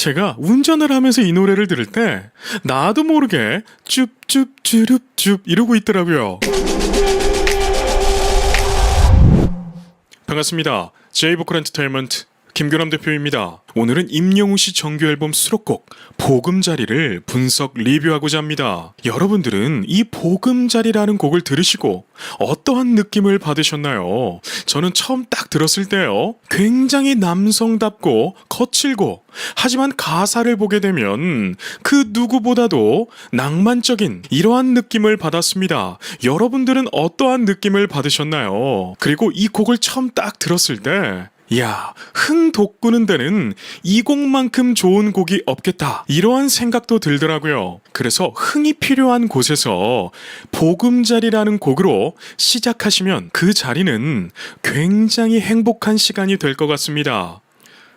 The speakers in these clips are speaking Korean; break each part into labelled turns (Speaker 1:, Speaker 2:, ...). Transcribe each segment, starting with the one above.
Speaker 1: 제가 운전을 하면서 이 노래를 들을 때 나도 모르게 쭈쭈쭈릅쭈 이러고 있더라고요. 반갑습니다. 제이보컬 엔터테인먼트 김규남 대표입니다. 오늘은 임영웅 씨 정규 앨범 수록곡 보금자리를 분석 리뷰하고자 합니다. 여러분들은 이 보금자리라는 곡을 들으시고 어떠한 느낌을 받으셨나요? 저는 처음 딱 들었을 때요, 굉장히 남성답고 거칠고, 하지만 가사를 보게 되면 그 누구보다도 낭만적인 이러한 느낌을 받았습니다. 여러분들은 어떠한 느낌을 받으셨나요? 그리고 이 곡을 처음 딱 들었을 때 이야, 흥 돋구는 데는 이 곡만큼 좋은 곡이 없겠다, 이러한 생각도 들더라고요. 그래서 흥이 필요한 곳에서 보금자리라는 곡으로 시작하시면 그 자리는 굉장히 행복한 시간이 될 것 같습니다.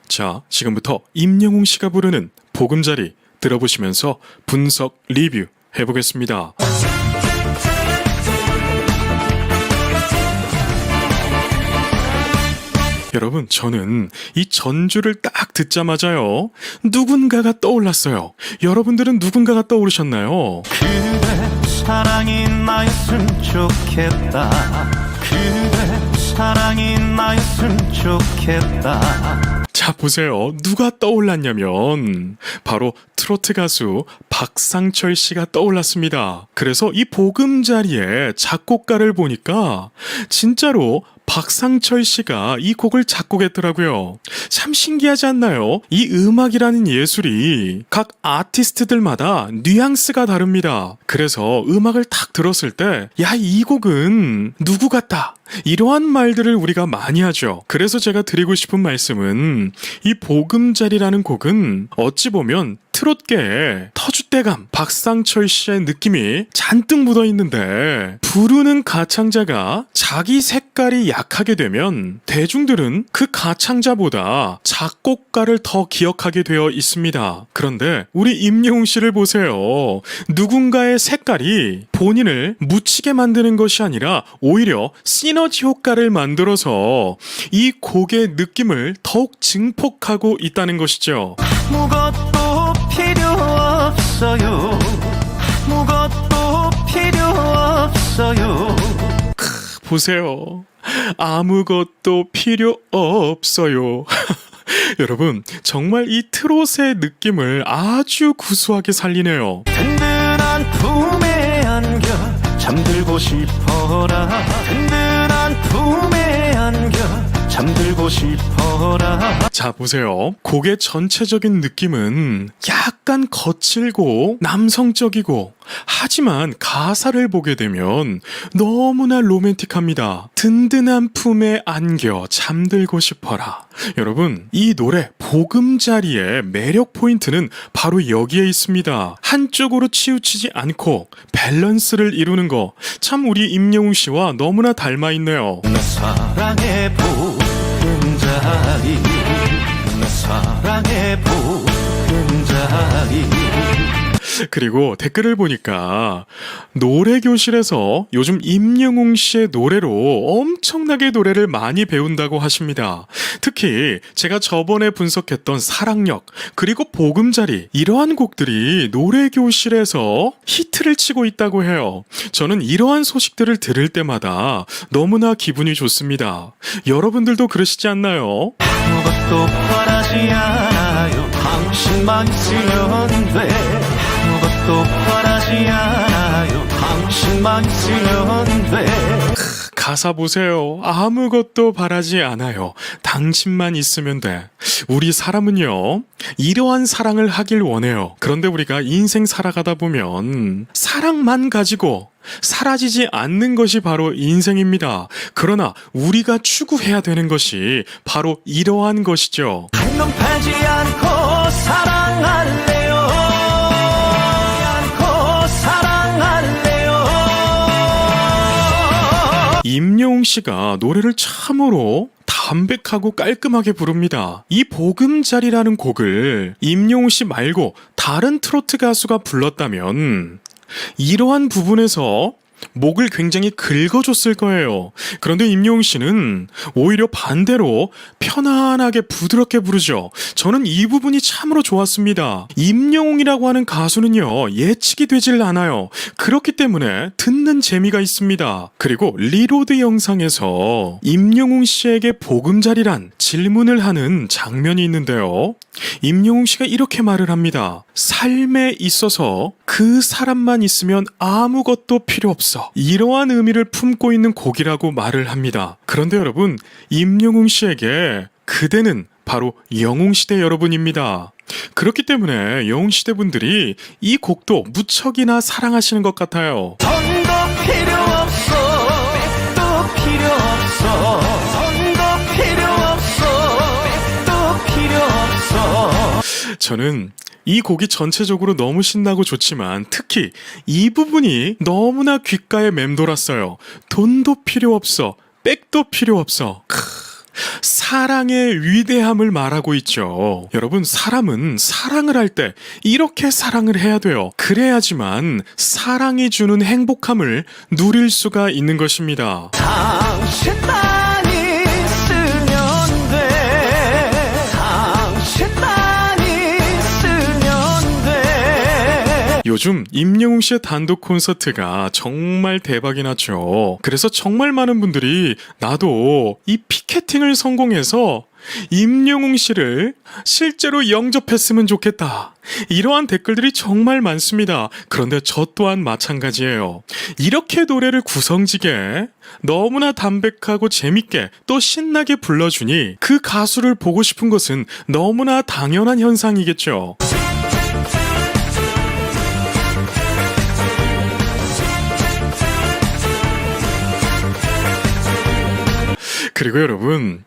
Speaker 1: 자, 지금부터 임영웅 씨가 부르는 보금자리 들어보시면서 분석 리뷰 해보겠습니다. 여러분, 저는 이 전주를 딱 듣자마자요, 누군가가 떠올랐어요. 여러분들은 누군가가 떠오르셨나요?
Speaker 2: 그대 사랑이 나였으면 좋겠다. 그대 사랑이 나였으면 좋겠다.
Speaker 1: 자, 보세요. 누가 떠올랐냐면 바로 트로트 가수 박상철 씨가 떠올랐습니다. 그래서 이 보금자리의 작곡가를 보니까 진짜로 박상철 씨가 이 곡을 작곡했더라고요. 참 신기하지 않나요? 이 음악이라는 예술이 각 아티스트들마다 뉘앙스가 다릅니다. 그래서 음악을 딱 들었을 때, 야, 이 곡은 누구 같다, 이러한 말들을 우리가 많이 하죠. 그래서 제가 드리고 싶은 말씀은, 이 보금자리라는 곡은 어찌 보면 트롯계의 터줏대감 박상철 씨의 느낌이 잔뜩 묻어 있는데, 부르는 가창자가 자기 색깔이 약하게 되면 대중들은 그 가창자보다 작곡가를 더 기억하게 되어 있습니다. 그런데 우리 임영웅 씨를 보세요. 누군가의 색깔이 본인을 묻히게 만드는 것이 아니라 오히려 시너지 효과를 만들어서 이 곡의 느낌을 더욱 증폭하고 있다는 것이죠.
Speaker 2: 아무것도 필요 없어요. 아무것도 필요 없어요.
Speaker 1: 보세요. 아무것도 필요 없어요. 여러분, 정말 이 트롯의 느낌을 아주 구수하게 살리네요.
Speaker 2: 든든한 품에 안겨 잠들고 싶어라. 든든한 품에 안겨 잠들고 싶어라.
Speaker 1: 자, 보세요. 곡의 전체적인 느낌은 약간 거칠고 남성적이고, 하지만 가사를 보게 되면 너무나 로맨틱합니다. 든든한 품에 안겨 잠들고 싶어라. 여러분, 이 노래 보금자리의 매력 포인트는 바로 여기에 있습니다. 한쪽으로 치우치지 않고 밸런스를 이루는 거, 참 우리 임영웅 씨와 너무나 닮아 있네요.
Speaker 2: 내 사랑의 보금자리, 내 사랑의 보금자리.
Speaker 1: 그리고 댓글을 보니까 노래교실에서 요즘 임영웅 씨의 노래로 엄청나게 노래를 많이 배운다고 하십니다. 특히 제가 저번에 분석했던 사랑역, 그리고 보금자리, 이러한 곡들이 노래교실에서 히트를 치고 있다고 해요. 저는 이러한 소식들을 들을 때마다 너무나 기분이 좋습니다. 여러분들도 그러시지 않나요?
Speaker 2: 아무것도 바라지 않아요. 당신만 있으면 돼. 아무것도 바라지 않아요. 당신만 있으면 돼.
Speaker 1: 가사 보세요. 아무것도 바라지 않아요. 당신만 있으면 돼. 우리 사람은요, 이러한 사랑을 하길 원해요. 그런데 우리가 인생 살아가다 보면 사랑만 가지고 사라지지 않는 것이 바로 인생입니다. 그러나 우리가 추구해야 되는 것이 바로 이러한 것이죠.
Speaker 2: 한눈 팔지 않고 사랑할래요. 않고 사랑할래요.
Speaker 1: 임영웅 씨가 노래를 참으로 담백하고 깔끔하게 부릅니다. 이 보금자리라는 곡을 임영웅 씨 말고 다른 트로트 가수가 불렀다면 이러한 부분에서 목을 굉장히 긁어줬을 거예요. 그런데 임영웅 씨는 오히려 반대로 편안하게 부드럽게 부르죠. 저는 이 부분이 참으로 좋았습니다. 임영웅이라고 하는 가수는요, 예측이 되질 않아요. 그렇기 때문에 듣는 재미가 있습니다. 그리고 리로드 영상에서 임영웅 씨에게 보금자리란 질문을 하는 장면이 있는데요. 임영웅 씨가 이렇게 말을 합니다. 삶에 있어서 그 사람만 있으면 아무것도 필요 없어. 이러한 의미를 품고 있는 곡이라고 말을 합니다. 그런데 여러분, 임영웅 씨에게 그대는 바로 영웅시대 여러분입니다. 그렇기 때문에 영웅시대 분들이 이 곡도 무척이나 사랑하시는 것 같아요.
Speaker 2: 돈도 필요 없어 또 필요 없어 돈도 필요 없어 또 필요 없어.
Speaker 1: 저는 이 곡이 전체적으로 너무 신나고 좋지만 특히 이 부분이 너무나 귓가에 맴돌았어요. 돈도 필요 없어, 백도 필요 없어. 사랑의 위대함을 말하고 있죠. 여러분, 사람은 사랑을 할 때 이렇게 사랑을 해야 돼요. 그래야지만 사랑이 주는 행복함을 누릴 수가 있는 것입니다.
Speaker 2: 당신만 있으면 돼 당신만 있으면 돼.
Speaker 1: 요즘 임영웅 씨의 단독 콘서트가 정말 대박이 났죠. 그래서 정말 많은 분들이 나도 이 피켓팅을 성공해서 임영웅 씨를 실제로 영접했으면 좋겠다. 이러한 댓글들이 정말 많습니다. 그런데 저 또한 마찬가지예요. 이렇게 노래를 구성지게 너무나 담백하고 재밌게 또 신나게 불러주니 그 가수를 보고 싶은 것은 너무나 당연한 현상이겠죠. 그리고 여러분,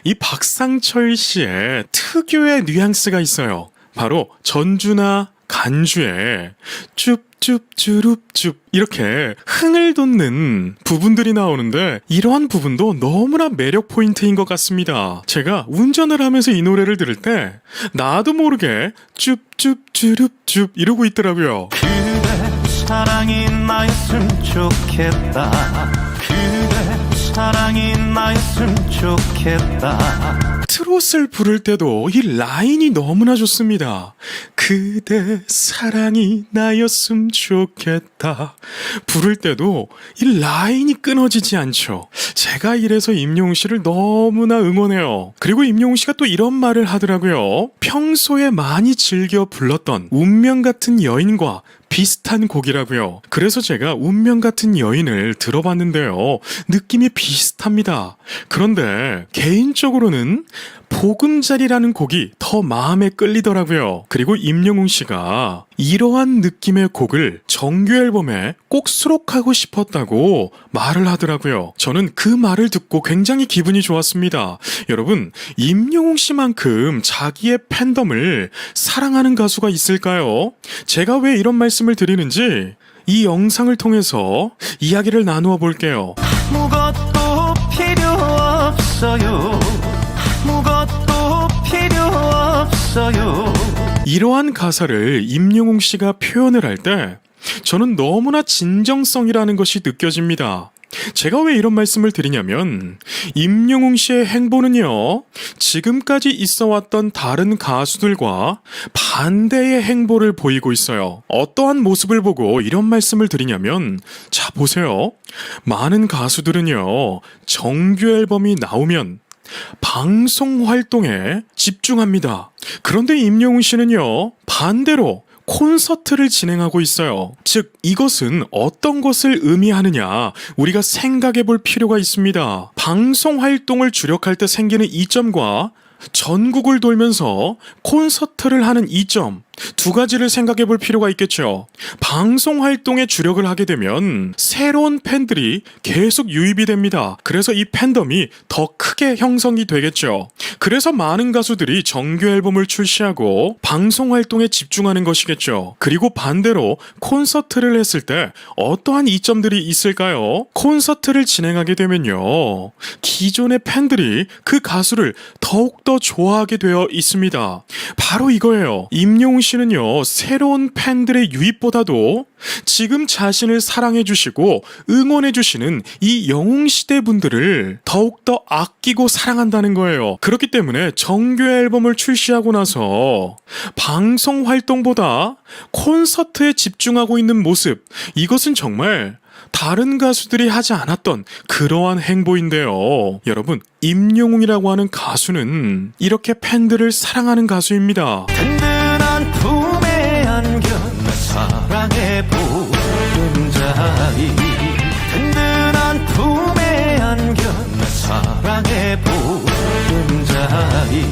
Speaker 1: 이 박상철 씨의 특유의 뉘앙스가 있어요. 바로 전주나 간주에 쭈쭈쭈룹쭈 이렇게 흥을 돋는 부분들이 나오는데 이러한 부분도 너무나 매력 포인트인 것 같습니다. 제가 운전을 하면서 이 노래를 들을 때 나도 모르게 쭈쭈쭈룹쭈 이러고 있더라고요.
Speaker 2: 그대 사랑이 나였으면 좋겠다 그대 사랑이 나였으면 좋겠다.
Speaker 1: 트롯을 부를 때도 이 라인이 너무나 좋습니다. 그대 사랑이 나였으면 좋겠다. 부를 때도 이 라인이 끊어지지 않죠. 제가 이래서 임영웅 씨를 너무나 응원해요. 그리고 임영웅 씨가 또 이런 말을 하더라고요. 평소에 많이 즐겨 불렀던 운명 같은 여인과 비슷한 곡이라고요. 그래서 제가 운명 같은 여인을 들어봤는데요. 느낌이 비슷합니다. 그런데 개인적으로는 보금자리라는 곡이 더 마음에 끌리더라고요. 그리고 임영웅 씨가 이러한 느낌의 곡을 정규 앨범에 꼭 수록하고 싶었다고 말을 하더라고요. 저는 그 말을 듣고 굉장히 기분이 좋았습니다. 여러분, 임영웅 씨만큼 자기의 팬덤을 사랑하는 가수가 있을까요? 제가 왜 이런 말씀을 드리는지 이 영상을 통해서 이야기를 나누어 볼게요.
Speaker 2: 아무것도 필요 없어요 아무것도 필요 없어요.
Speaker 1: 이러한 가사를 임영웅 씨가 표현을 할 때 저는 너무나 진정성이라는 것이 느껴집니다. 제가 왜 이런 말씀을 드리냐면 임영웅 씨의 행보는요, 지금까지 있어왔던 다른 가수들과 반대의 행보를 보이고 있어요. 어떠한 모습을 보고 이런 말씀을 드리냐면, 자 보세요. 많은 가수들은요, 정규 앨범이 나오면 방송 활동에 집중합니다. 그런데 임영웅 씨는요, 반대로 콘서트를 진행하고 있어요. 즉, 이것은 어떤 것을 의미하느냐, 우리가 생각해 볼 필요가 있습니다. 방송 활동을 주력할 때 생기는 이점과 전국을 돌면서 콘서트를 하는 이점, 두 가지를 생각해 볼 필요가 있겠죠. 방송 활동에 주력을 하게 되면 새로운 팬들이 계속 유입이 됩니다. 그래서 이 팬덤이 더 크게 형성이 되겠죠. 그래서 많은 가수들이 정규 앨범을 출시하고 방송 활동에 집중하는 것이겠죠. 그리고 반대로 콘서트를 했을 때 어떠한 이점들이 있을까요? 콘서트를 진행하게 되면요, 기존의 팬들이 그 가수를 더욱더 좋아하게 되어 있습니다. 바로 이거예요. 임영웅 씨는요, 새로운 팬들의 유입보다도 지금 자신을 사랑해주시고 응원해주시는 이 영웅시대 분들을 더욱더 아끼고 사랑한다는 거예요. 그렇기 때문에 정규 앨범을 출시하고 나서 방송 활동보다 콘서트에 집중하고 있는 모습, 이것은 정말 다른 가수들이 하지 않았던 그러한 행보인데요. 여러분, 임영웅이라고 하는 가수는 이렇게 팬들을 사랑하는 가수입니다.
Speaker 2: 든든한 품에 안겨 사랑의 보금자리 든든한 품에 안겨 사랑의 보금자리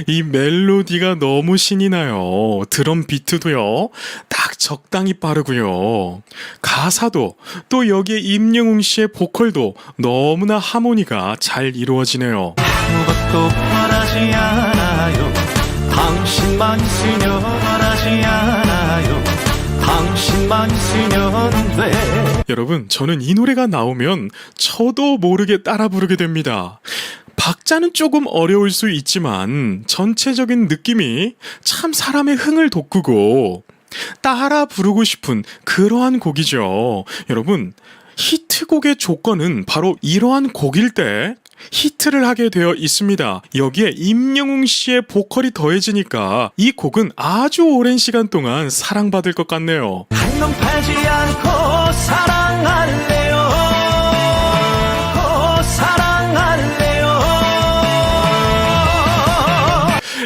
Speaker 1: 이 멜로디가 너무 신이 나요. 드럼 비트도요, 딱 적당히 빠르고요. 가사도 또 여기에 임영웅 씨의 보컬도 너무나 하모니가 잘 이루어지네요.
Speaker 2: 아무것도 바라지 않아요. 당신만 있으면 바라지 않아요. 당신만 있으면 돼.
Speaker 1: 여러분, 저는 이 노래가 나오면 저도 모르게 따라 부르게 됩니다. 박자는 조금 어려울 수 있지만 전체적인 느낌이 참 사람의 흥을 돋구고 따라 부르고 싶은 그러한 곡이죠. 여러분, 히트곡의 조건은 바로 이러한 곡일 때 히트를 하게 되어 있습니다. 여기에 임영웅 씨의 보컬이 더해지니까 이 곡은 아주 오랜 시간 동안 사랑받을 것 같네요.
Speaker 2: 한눈 팔지 않고 사랑할래요. 사랑할래요.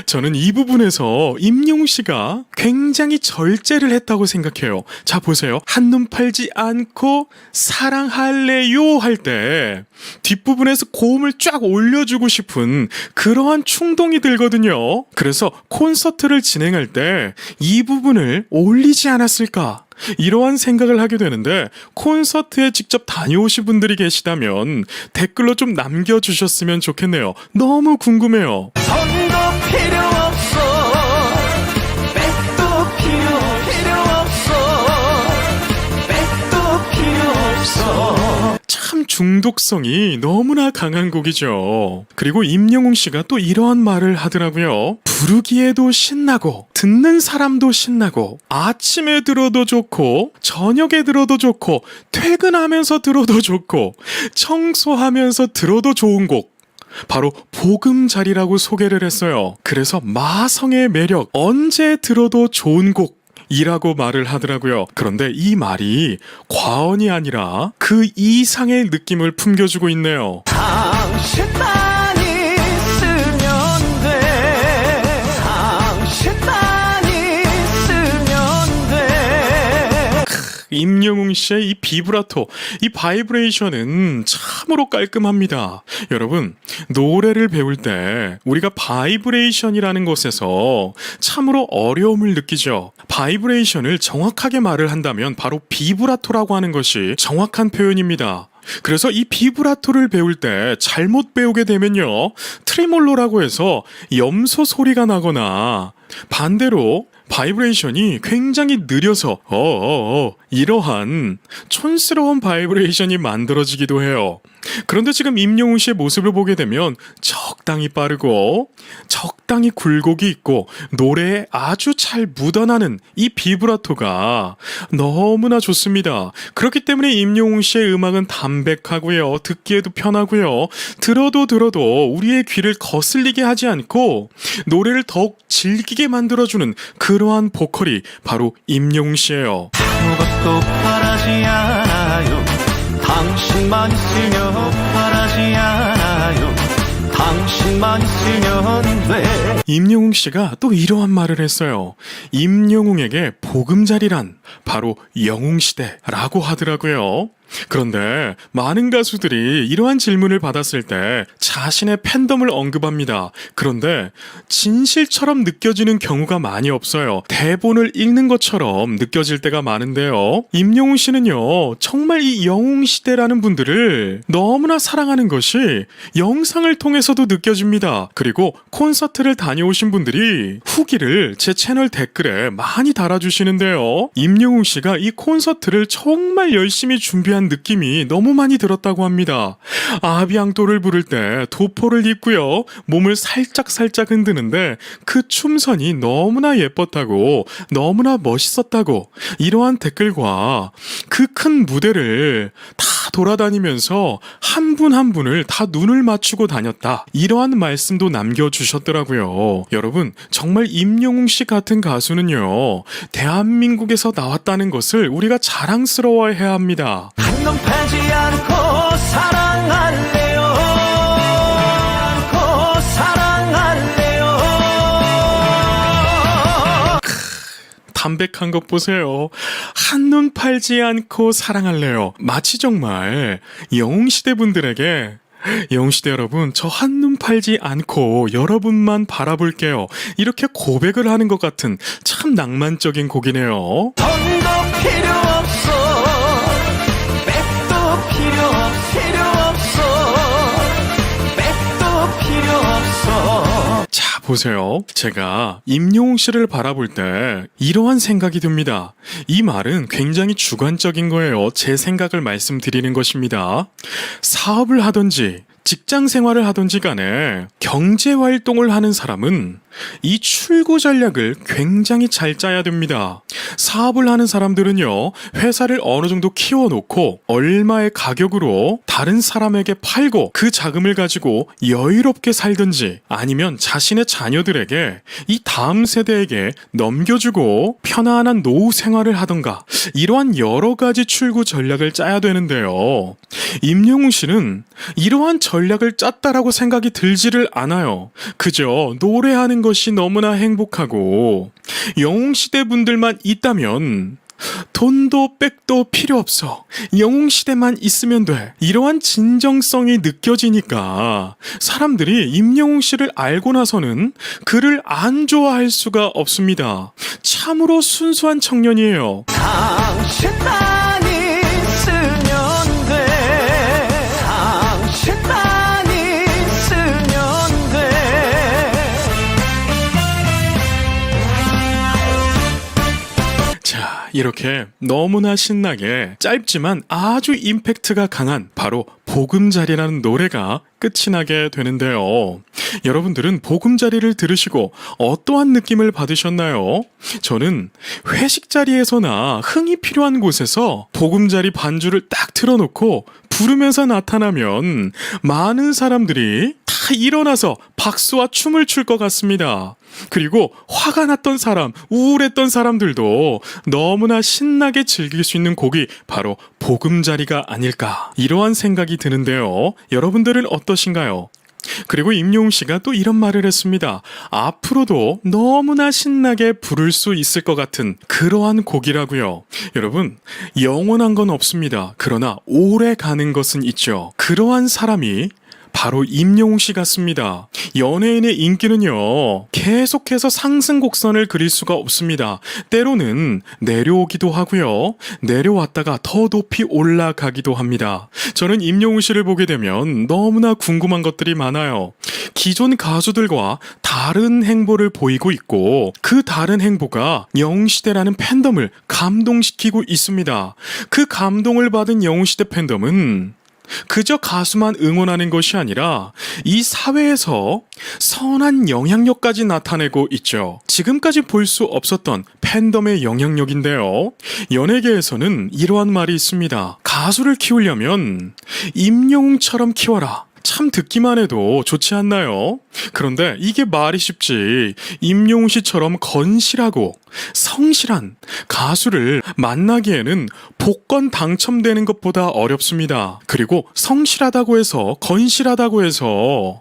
Speaker 1: 저는 이 부분에서 임영웅 씨가 굉장히 절제를 했다고 생각해요. 자, 보세요. 한눈 팔지 않고 사랑할래요 할 때 뒷부분에서 고음을 쫙 올려주고 싶은 그러한 충동이 들거든요. 그래서 콘서트를 진행할 때 이 부분을 올리지 않았을까? 이러한 생각을 하게 되는데, 콘서트에 직접 다녀오신 분들이 계시다면 댓글로 좀 남겨주셨으면 좋겠네요. 너무 궁금해요.
Speaker 2: 선도 필요 없어. 백도 필요 없어. 백도 필요 없어.
Speaker 1: 참 중독성이 너무나 강한 곡이죠. 그리고 임영웅 씨가 또 이러한 말을 하더라고요. 부르기에도 신나고 듣는 사람도 신나고 아침에 들어도 좋고 저녁에 들어도 좋고 퇴근하면서 들어도 좋고 청소하면서 들어도 좋은 곡, 바로 보금자리라고 소개를 했어요. 그래서 마성의 매력, 언제 들어도 좋은 곡 이라고 말을 하더라고요. 그런데 이 말이 과언이 아니라 그 이상의 느낌을 품겨주고 있네요.
Speaker 2: 당신만 있으면 돼. 당신만 있으면 돼.
Speaker 1: 임영웅 씨의 이 비브라토, 이 바이브레이션은 참으로 깔끔합니다. 여러분, 노래를 배울 때 우리가 바이브레이션이라는 것에서 참으로 어려움을 느끼죠. 바이브레이션을 정확하게 말을 한다면 바로 비브라토라고 하는 것이 정확한 표현입니다. 그래서 이 비브라토를 배울 때 잘못 배우게 되면요, 트레몰로라고 해서 염소 소리가 나거나 반대로 바이브레이션이 굉장히 느려서 이러한 촌스러운 바이브레이션이 만들어지기도 해요. 그런데 지금 임영웅 씨의 모습을 보게 되면 적당히 빠르고 적당히 굴곡이 있고 노래에 아주 잘 묻어나는 이 비브라토가 너무나 좋습니다. 그렇기 때문에 임영웅 씨의 음악은 담백하고요, 듣기에도 편하고요, 들어도 우리의 귀를 거슬리게 하지 않고 노래를 더욱 즐기게 만들어주는 그러한 보컬이 바로 임영웅 씨예요.
Speaker 2: 아무것도 바라지 않아요. 당신만 있으면 바라지 않아요. 당신만 있으면 돼.
Speaker 1: 임영웅 씨가 또 이러한 말을 했어요. 임영웅에게 보금자리란 바로 영웅시대라고 하더라고요. 그런데 많은 가수들이 이러한 질문을 받았을 때 자신의 팬덤을 언급합니다. 그런데 진실처럼 느껴지는 경우가 많이 없어요. 대본을 읽는 것처럼 느껴질 때가 많은데요. 임영웅 씨는요, 정말 이 영웅시대라는 분들을 너무나 사랑하는 것이 영상을 통해서도 느껴집니다. 그리고 콘서트를 다녀오신 분들이 후기를 제 채널 댓글에 많이 달아주시는데요. 임영웅 씨가 이 콘서트를 정말 열심히 준비한 대한 느낌이 너무 많이 들었다고 합니다. 아비앙토를 부를 때 도포를 입고요. 몸을 살짝살짝 흔드는데 그 춤선이 너무나 예뻤다고, 너무나 멋있었다고, 이러한 댓글과 그 큰 무대를 다 돌아다니면서 한 분 한 분을 다 눈을 맞추고 다녔다, 이러한 말씀도 남겨주셨더라고요. 여러분, 정말 임영웅 씨 같은 가수는요, 대한민국에서 나왔다는 것을 우리가 자랑스러워해야 합니다.
Speaker 2: 한눈 팔지 않고 사랑할래요. 않고 사랑할래요.
Speaker 1: 담백한 것 보세요. 한눈 팔지 않고 사랑할래요. 마치 정말 영웅시대 분들에게, 영웅시대 여러분, 저 한눈 팔지 않고 여러분만 바라볼게요, 이렇게 고백을 하는 것 같은 참 낭만적인 곡이네요.
Speaker 2: 돈도 필요 없어. 백도 필요 없어. 백도 필요 없어.
Speaker 1: 자, 보세요. 제가 임영웅 씨를 바라볼 때 이러한 생각이 듭니다. 이 말은 굉장히 주관적인 거예요. 제 생각을 말씀드리는 것입니다. 사업을 하든지 직장 생활을 하든지 간에 경제 활동을 하는 사람은 이 출구 전략을 굉장히 잘 짜야 됩니다. 사업을 하는 사람들은요, 회사를 어느 정도 키워놓고 얼마의 가격으로 다른 사람에게 팔고 그 자금을 가지고 여유롭게 살든지, 아니면 자신의 자녀들에게 이 다음 세대에게 넘겨주고 편안한 노후 생활을 하던가, 이러한 여러 가지 출구 전략을 짜야 되는데요, 임영웅 씨는 이러한 전략을 짰다라고 생각이 들지를 않아요. 그저 노래하는 것이 너무나 행복하고, 영웅시대 분들만 있다면 돈도 백도 필요 없어, 영웅시대만 있으면 돼, 이러한 진정성이 느껴지니까 사람들이 임영웅 씨를 알고 나서는 그를 안 좋아할 수가 없습니다. 참으로 순수한 청년이에요.
Speaker 2: 당신만 있으면 돼. 당신만 있으면 돼.
Speaker 1: 자, 이렇게 너무나 신나게 짧지만 아주 임팩트가 강한 바로 보금자리라는 노래가 끝이 나게 되는데요. 여러분들은 보금자리를 들으시고 어떠한 느낌을 받으셨나요? 저는 회식 자리에서나 흥이 필요한 곳에서 보금자리 반주를 딱 틀어놓고 부르면서 나타나면 많은 사람들이 다 일어나서 박수와 춤을 출 것 같습니다. 그리고 화가 났던 사람, 우울했던 사람들도 너무나 신나게 즐길 수 있는 곡이 바로 보금자리가 아닐까, 이러한 생각이 드는데요. 여러분들은 어떠신가요? 그리고 임영웅 씨가 또 이런 말을 했습니다. 앞으로도 너무나 신나게 부를 수 있을 것 같은 그러한 곡이라고요. 여러분, 영원한 건 없습니다. 그러나 오래 가는 것은 있죠. 그러한 사람이 바로 임영웅 씨 같습니다. 연예인의 인기는요, 계속해서 상승 곡선을 그릴 수가 없습니다. 때로는 내려오기도 하고요, 내려왔다가 더 높이 올라가기도 합니다. 저는 임영웅 씨를 보게 되면 너무나 궁금한 것들이 많아요. 기존 가수들과 다른 행보를 보이고 있고, 그 다른 행보가 영웅시대라는 팬덤을 감동시키고 있습니다. 그 감동을 받은 영웅시대 팬덤은 그저 가수만 응원하는 것이 아니라 이 사회에서 선한 영향력까지 나타내고 있죠. 지금까지 볼 수 없었던 팬덤의 영향력인데요. 연예계에서는 이러한 말이 있습니다. 가수를 키우려면 임영웅처럼 키워라. 참 듣기만 해도 좋지 않나요? 그런데 이게 말이 쉽지, 임영웅 씨처럼 건실하고 성실한 가수를 만나기에는 복권 당첨되는 것보다 어렵습니다. 그리고 성실하다고 해서, 건실하다고 해서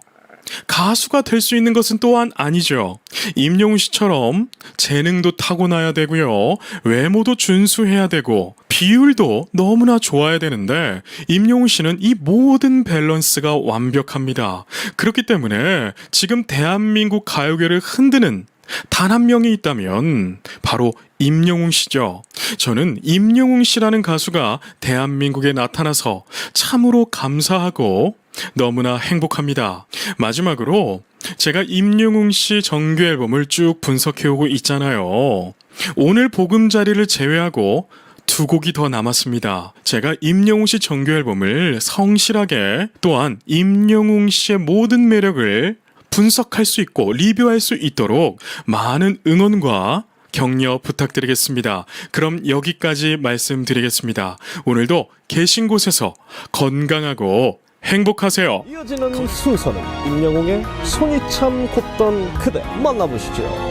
Speaker 1: 가수가 될 수 있는 것은 또한 아니죠. 임영웅 씨처럼 재능도 타고나야 되고요, 외모도 준수해야 되고, 비율도 너무나 좋아야 되는데 임영웅 씨는 이 모든 밸런스가 완벽합니다. 그렇기 때문에 지금 대한민국 가요계를 흔드는 단 한 명이 있다면 바로 임영웅 씨죠. 저는 임영웅 씨라는 가수가 대한민국에 나타나서 참으로 감사하고 너무나 행복합니다. 마지막으로 제가 임영웅 씨 정규 앨범을 쭉 분석해오고 있잖아요. 오늘 보금자리를 제외하고 두 곡이 더 남았습니다. 제가 임영웅 씨 정규 앨범을 성실하게 또한 임영웅 씨의 모든 매력을 분석할 수 있고 리뷰할 수 있도록 많은 응원과 격려 부탁드리겠습니다. 그럼 여기까지 말씀드리겠습니다. 오늘도 계신 곳에서 건강하고 행복하세요.
Speaker 3: 이어지는 순서는 임영웅의 손이 참 곱던 그대 만나보시죠.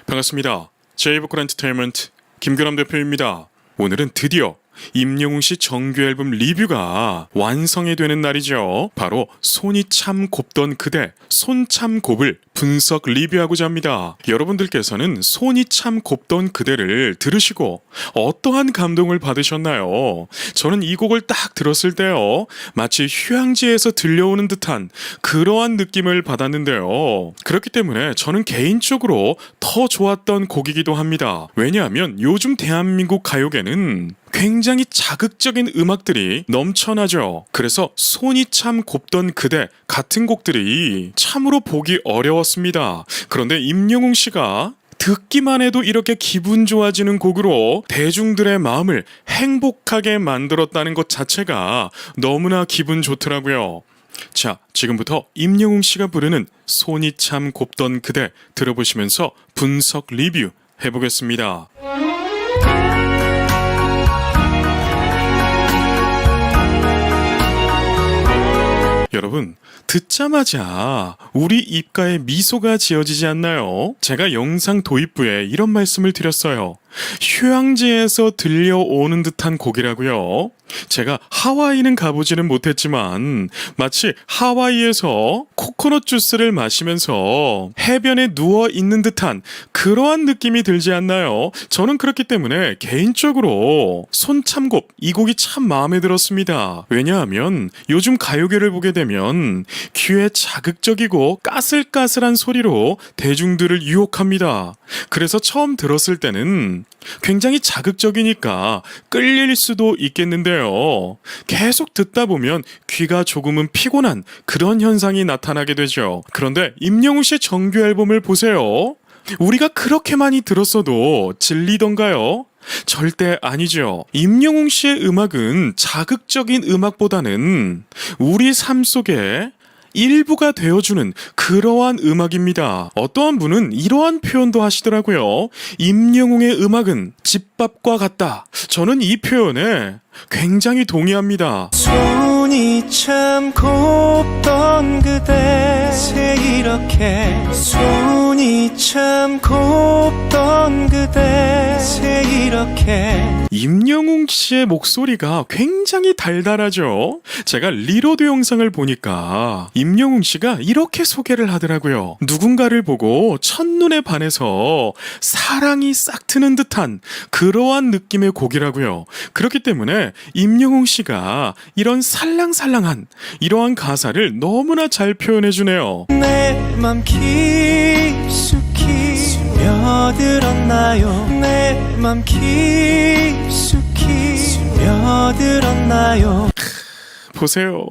Speaker 1: 반갑습니다. 제이보컬 엔터테인먼트 김규남 대표입니다. 오늘은 드디어 임영웅 씨 정규 앨범 리뷰가 완성이 되는 날이죠. 바로 손이 참 곱던 그대, 손 참 곱을 분석 리뷰하고자 합니다. 여러분들께서는 손이 참 곱던 그대를 들으시고 어떠한 감동을 받으셨나요? 저는 이 곡을 딱 들었을 때요, 마치 휴양지에서 들려오는 듯한 그러한 느낌을 받았는데요. 그렇기 때문에 저는 개인적으로 더 좋았던 곡이기도 합니다. 왜냐하면 요즘 대한민국 가요계는 굉장히 자극적인 음악들이 넘쳐나죠. 그래서 손이 참 곱던 그대 같은 곡들이 참으로 보기 어려웠습니다. 그런데 임영웅 씨가 듣기만 해도 이렇게 기분 좋아지는 곡으로 대중들의 마음을 행복하게 만들었다는 것 자체가 너무나 기분 좋더라고요. 자, 지금부터 임영웅 씨가 부르는 손이 참 곱던 그대 들어보시면서 분석 리뷰 해보겠습니다. 여러분, 듣자마자 우리 입가에 미소가 지어지지 않나요? 제가 영상 도입부에 이런 말씀을 드렸어요. 휴양지에서 들려오는 듯한 곡이라고요. 제가 하와이는 가보지는 못했지만 마치 하와이에서 코코넛 주스를 마시면서 해변에 누워 있는 듯한 그러한 느낌이 들지 않나요? 저는 그렇기 때문에 개인적으로 손참곱 이 곡이 참 마음에 들었습니다. 왜냐하면 요즘 가요계를 보게 되면 귀에 자극적이고 까슬까슬한 소리로 대중들을 유혹합니다. 그래서 처음 들었을 때는 굉장히 자극적이니까 끌릴 수도 있겠는데요. 계속 듣다 보면 귀가 조금은 피곤한 그런 현상이 나타나게 되죠. 그런데 임영웅 씨의 정규 앨범을 보세요. 우리가 그렇게 많이 들었어도 질리던가요? 절대 아니죠. 임영웅 씨의 음악은 자극적인 음악보다는 우리 삶 속에 일부가 되어주는 그러한 음악입니다. 어떠한 분은 이러한 표현도 하시더라고요. 임영웅의 음악은 집밥과 같다. 저는 이 표현에 굉장히 동의합니다.
Speaker 2: 손이 참 곱던 그대 새 이렇게 손이 참 곱던 그대 새 이렇게
Speaker 1: 임영웅 씨의 목소리가 굉장히 달달하죠. 제가 리로드 영상을 보니까 임영웅 씨가 이렇게 소개를 하더라고요. 누군가를 보고 첫눈에 반해서 사랑이 싹 트는 듯한 그러한 느낌의 곡이라고요. 그렇기 때문에 임영웅 씨가 이런 살랑살랑한 이러한 가사를 너무나 잘 표현해주네요.
Speaker 2: 내 맘 깊숙이 스며들었나요? 내 맘 깊숙이 스며들었나요?
Speaker 1: 보세요.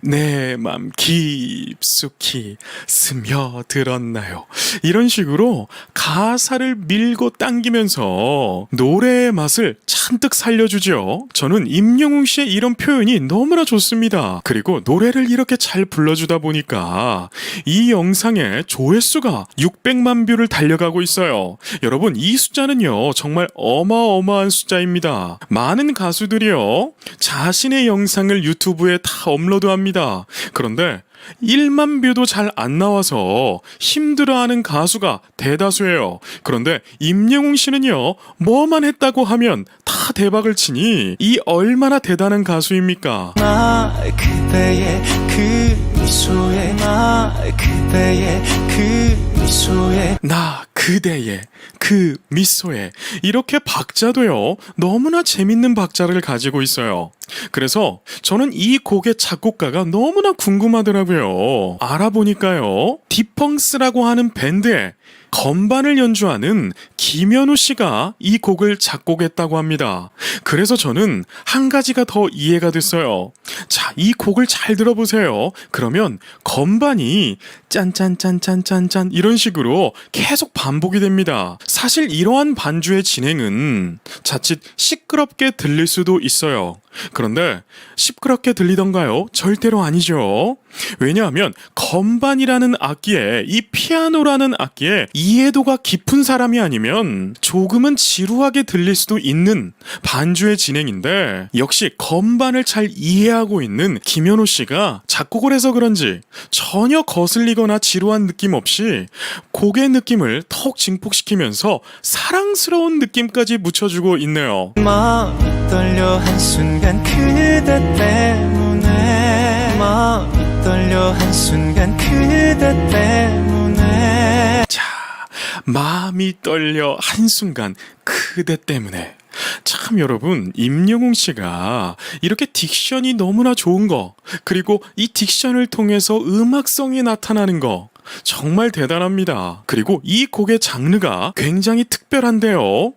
Speaker 1: 내 맘 깊숙이 스며들었나요? 이런 식으로 가사를 밀고 당기면서 노래의 맛을 잔뜩 살려주죠. 저는 임영웅 씨의 이런 표현이 너무나 좋습니다. 그리고 노래를 이렇게 잘 불러주다 보니까 이 영상의 조회수가 600만 뷰를 달려가고 있어요. 여러분, 이 숫자는요 정말 어마어마한 숫자입니다. 많은 가수들이요 자신의 영상을 유튜브에 다 업로드합니다. 그런데 1만 뷰도 잘 안 나와서 힘들어하는 가수가 대다수예요. 그런데 임영웅 씨는요 뭐만 했다고 하면 다 대박을 치니 이 얼마나 대단한 가수입니까?
Speaker 2: 나 그대의 그 미소에 나 그대의 그 미소에
Speaker 1: 나 그대의 그 그 미소에 이렇게 박자도요 너무나 재밌는 박자를 가지고 있어요. 그래서 저는 이 곡의 작곡가가 너무나 궁금하더라고요. 알아보니까요 디펑스라고 하는 밴드에 건반을 연주하는 김현우 씨가 이 곡을 작곡했다고 합니다. 그래서 저는 한 가지가 더 이해가 됐어요. 자, 이 곡을 잘 들어보세요. 그러면 건반이 짠짠짠짠짠짠 이런 식으로 계속 반복이 됩니다. 사실 이러한 반주의 진행은 자칫 시끄럽게 들릴 수도 있어요. 그런데 시끄럽게 들리던가요? 절대로 아니죠. 왜냐하면 건반이라는 악기에 이 피아노라는 악기에 이해도가 깊은 사람이 아니면 조금은 지루하게 들릴 수도 있는 반주의 진행인데 역시 건반을 잘 이해하고 있는 김현우 씨가 작곡을 해서 그런지 전혀 거슬리거나 지루한 느낌 없이 곡의 느낌을 더욱 증폭시키면서 사랑스러운 느낌까지 묻혀주고 있네요.
Speaker 2: 마음이 떨려 한순간 그대 때문에 마음이 떨려 한순간 그대 때문에
Speaker 1: 자, 마음이 떨려 한순간 그대 때문에. 참 여러분, 임영웅 씨가 이렇게 딕션이 너무나 좋은 거, 그리고 이 딕션을 통해서 음악성이 나타나는 거 정말 대단합니다. 그리고 이 곡의 장르가 굉장히 특별한데요.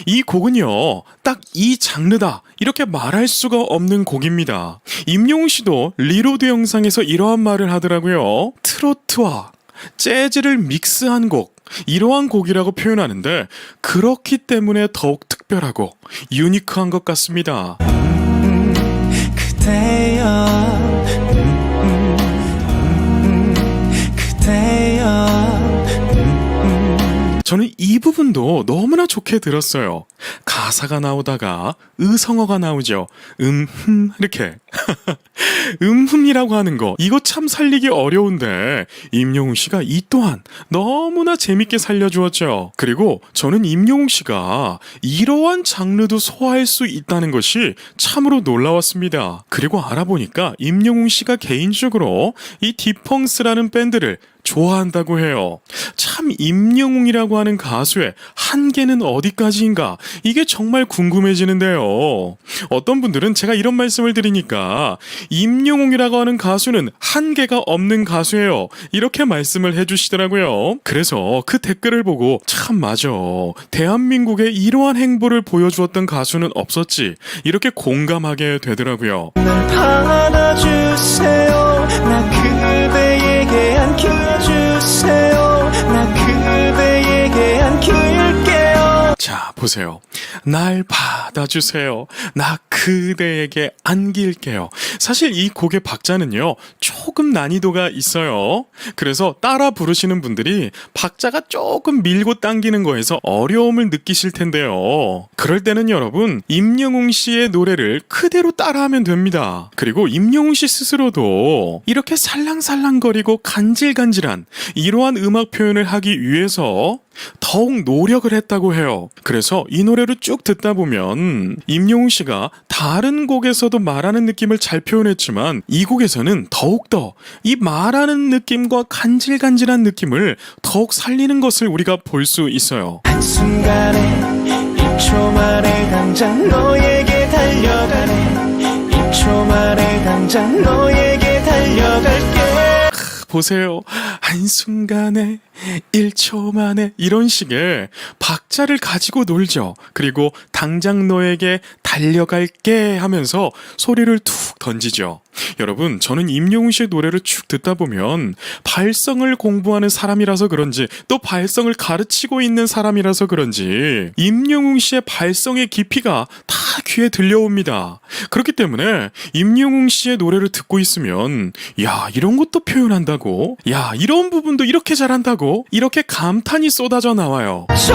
Speaker 1: 이 곡은요, 딱 이 장르다 이렇게 말할 수가 없는 곡입니다. 임영웅 씨도 리로드 영상에서 이러한 말을 하더라고요. 트로트와 재즈를 믹스한 곡, 이러한 곡이라고 표현하는데 그렇기 때문에 더욱 특별하고 유니크한 것 같습니다.
Speaker 2: 그대여 그대여
Speaker 1: 저는 이 부분도 너무나 좋게 들었어요. 가사가 나오다가 의성어가 나오죠. 이렇게 음흠이라고 하는 거 이거 참 살리기 어려운데 임영웅 씨가 이 또한 너무나 재밌게 살려주었죠. 그리고 저는 임영웅 씨가 이러한 장르도 소화할 수 있다는 것이 참으로 놀라웠습니다. 그리고 알아보니까 임영웅 씨가 개인적으로 이 디펑스라는 밴드를 좋아한다고 해요. 참 임영웅이라고 하는 가수의 한계는 어디까지인가 이게 정말 궁금해지는데요. 어떤 분들은 제가 이런 말씀을 드리니까 임영웅이라고 하는 가수는 한계가 없는 가수예요 이렇게 말씀을 해주시더라고요. 그래서 그 댓글을 보고 참 맞아, 대한민국에 이러한 행보를 보여주었던 가수는 없었지 이렇게 공감하게 되더라고요.
Speaker 2: 날 받아주세요 나 그대에게 안겨주세요 나 그대에게 안길게요.
Speaker 1: 자, 보세요. 날 받아주세요. 나 그대에게 안길게요. 사실 이 곡의 박자는요, 조금 난이도가 있어요. 그래서 따라 부르시는 분들이 박자가 조금 밀고 당기는 거에서 어려움을 느끼실 텐데요. 그럴 때는 여러분, 임영웅 씨의 노래를 그대로 따라하면 됩니다. 그리고 임영웅 씨 스스로도 이렇게 살랑살랑거리고 간질간질한 이러한 음악 표현을 하기 위해서 더욱 노력을 했다고 해요. 그래서 이 노래를 쭉 듣다 보면 임영웅 씨가 다른 곡에서도 말하는 느낌을 잘 표현했지만 이 곡에서는 더욱더 이 말하는 느낌과 간질간질한 느낌을 더욱 살리는 것을 우리가 볼 수 있어요.
Speaker 2: 한순간에 1초 만에 당장 너에게 달려가네 1초 만에 당장 너에게 달려갈게.
Speaker 1: 보세요. 한순간에 1초 만에 이런 식의 박자를 가지고 놀죠. 그리고 당장 너에게 달려갈게 하면서 소리를 툭 던지죠. 여러분, 저는 임영웅 씨의 노래를 쭉 듣다 보면 발성을 공부하는 사람이라서 그런지 또 발성을 가르치고 있는 사람이라서 그런지 임영웅 씨의 발성의 깊이가 다 귀에 들려옵니다. 그렇기 때문에 임영웅 씨의 노래를 듣고 있으면 야, 이런 것도 표현한다고? 야, 이런 부분도 이렇게 잘한다고? 이렇게 감탄이 쏟아져 나와요.
Speaker 2: 저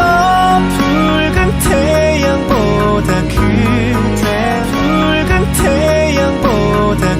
Speaker 2: 붉은 태양보다 그대 붉은 태양보다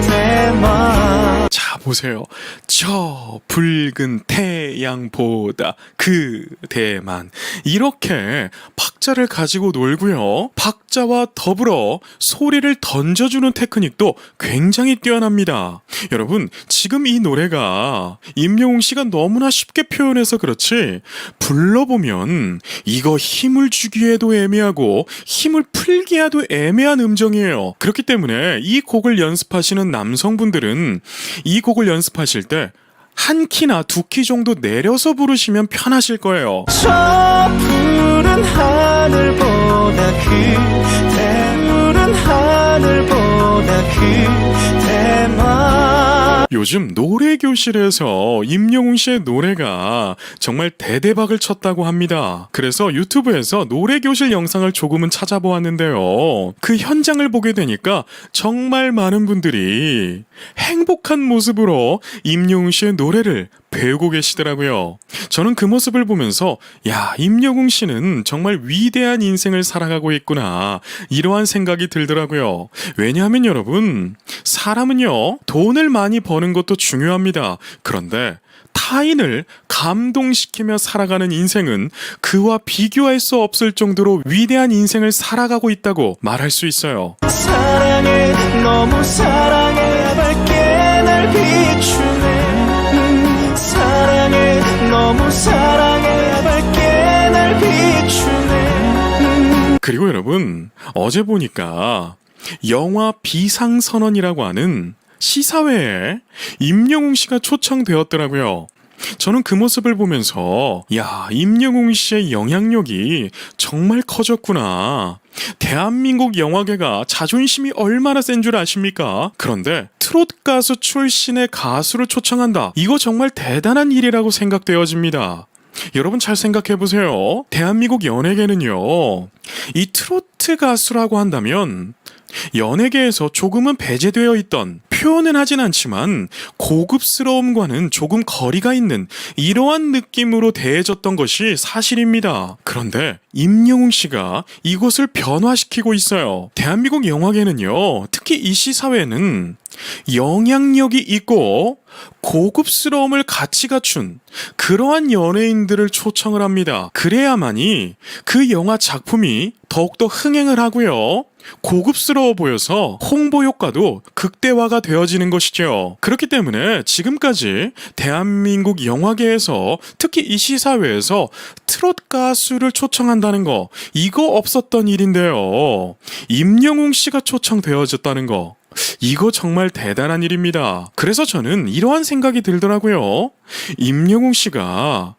Speaker 2: 그대만.
Speaker 1: 자, 보세요. 저 붉은 태양보다 그대만. 이렇게 박자를 가지고 놀고요. 박자와 더불어 소리를 던져주는 테크닉도 굉장히 뛰어납니다. 여러분, 지금 이 노래가 임영웅 씨가 너무나 쉽게 표현해서 그렇지 불러보면 이거 힘을 주기에도 애매하고 힘을 풀기에도 애매한 음정이에요. 그렇기 때문에 이 곡을 연습하시는 남성분들은 이 곡을 연습하실 때 한 키나 두 키 정도 내려서 부르시면 편하실 거예요.
Speaker 2: 저 푸른 하늘보다 푸른 하늘보다 그대만.
Speaker 1: 요즘 노래교실에서 임영웅 씨의 노래가 정말 대대박을 쳤다고 합니다. 그래서 유튜브에서 노래교실 영상을 조금은 찾아보았는데요. 그 현장을 보게 되니까 정말 많은 분들이 행복한 모습으로 임영웅 씨의 노래를 배우고 계시더라고요. 저는 그 모습을 보면서 야, 임영웅 씨는 정말 위대한 인생을 살아가고 있구나, 이러한 생각이 들더라고요. 왜냐하면 여러분, 사람은요 돈을 많이 버는 것도 중요합니다. 그런데 타인을 감동시키며 살아가는 인생은 그와 비교할 수 없을 정도로 위대한 인생을 살아가고 있다고 말할 수 있어요.
Speaker 2: 사랑해, 너무 사랑해, 밝게 날 비추네. 사랑해, 너무 사랑해, 밝게 날 비추네.
Speaker 1: 그리고 여러분, 어제 보니까 영화 비상선언이라고 하는 시사회에 임영웅 씨가 초청되었더라고요. 저는 그 모습을 보면서 야, 임영웅 씨의 영향력이 정말 커졌구나. 대한민국 영화계가 자존심이 얼마나 센 줄 아십니까? 그런데 트롯 가수 출신의 가수를 초청한다. 이거 정말 대단한 일이라고 생각되어집니다. 여러분 잘 생각해보세요. 대한민국 연예계는요, 이 트로트 가수라고 한다면 연예계에서 조금은 배제되어 있던, 표현은 하진 않지만 고급스러움과는 조금 거리가 있는 이러한 느낌으로 대해졌던 것이 사실입니다. 그런데 임영웅 씨가 이것을 변화시키고 있어요. 대한민국 영화계는요, 특히 이 시사회는 영향력이 있고 고급스러움을 같이 갖춘 그러한 연예인들을 초청을 합니다. 그래야만이 그 영화 작품이 더욱더 흥행을 하고요, 고급스러워 보여서 홍보 효과도 극대화가 되어지는 것이죠. 그렇기 때문에 지금까지 대한민국 영화계에서 특히 이 시사회에서 트롯 가수를 초청한다는 거, 이거 없었던 일인데요. 임영웅 씨가 초청되어졌다는 거, 이거 정말 대단한 일입니다. 그래서 저는 이러한 생각이 들더라고요. 임영웅 씨가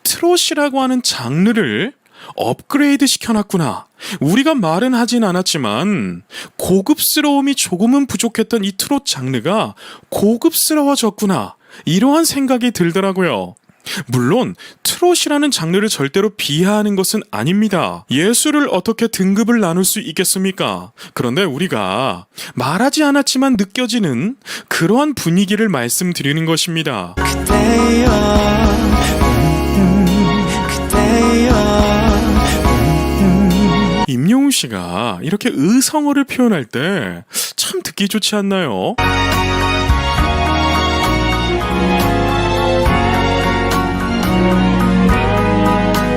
Speaker 1: 트롯이라고 하는 장르를 업그레이드 시켜놨구나. 우리가 말은 하진 않았지만 고급스러움이 조금은 부족했던 이 트롯 장르가 고급스러워졌구나, 이러한 생각이 들더라고요. 물론 트롯이라는 장르를 절대로 비하하는 것은 아닙니다. 예술을 어떻게 등급을 나눌 수 있겠습니까? 그런데 우리가 말하지 않았지만 느껴지는 그러한 분위기를 말씀드리는 것입니다.
Speaker 2: 그대여, 그대여.
Speaker 1: 임영웅 씨가 이렇게 의성어를 표현할 때 참 듣기 좋지 않나요?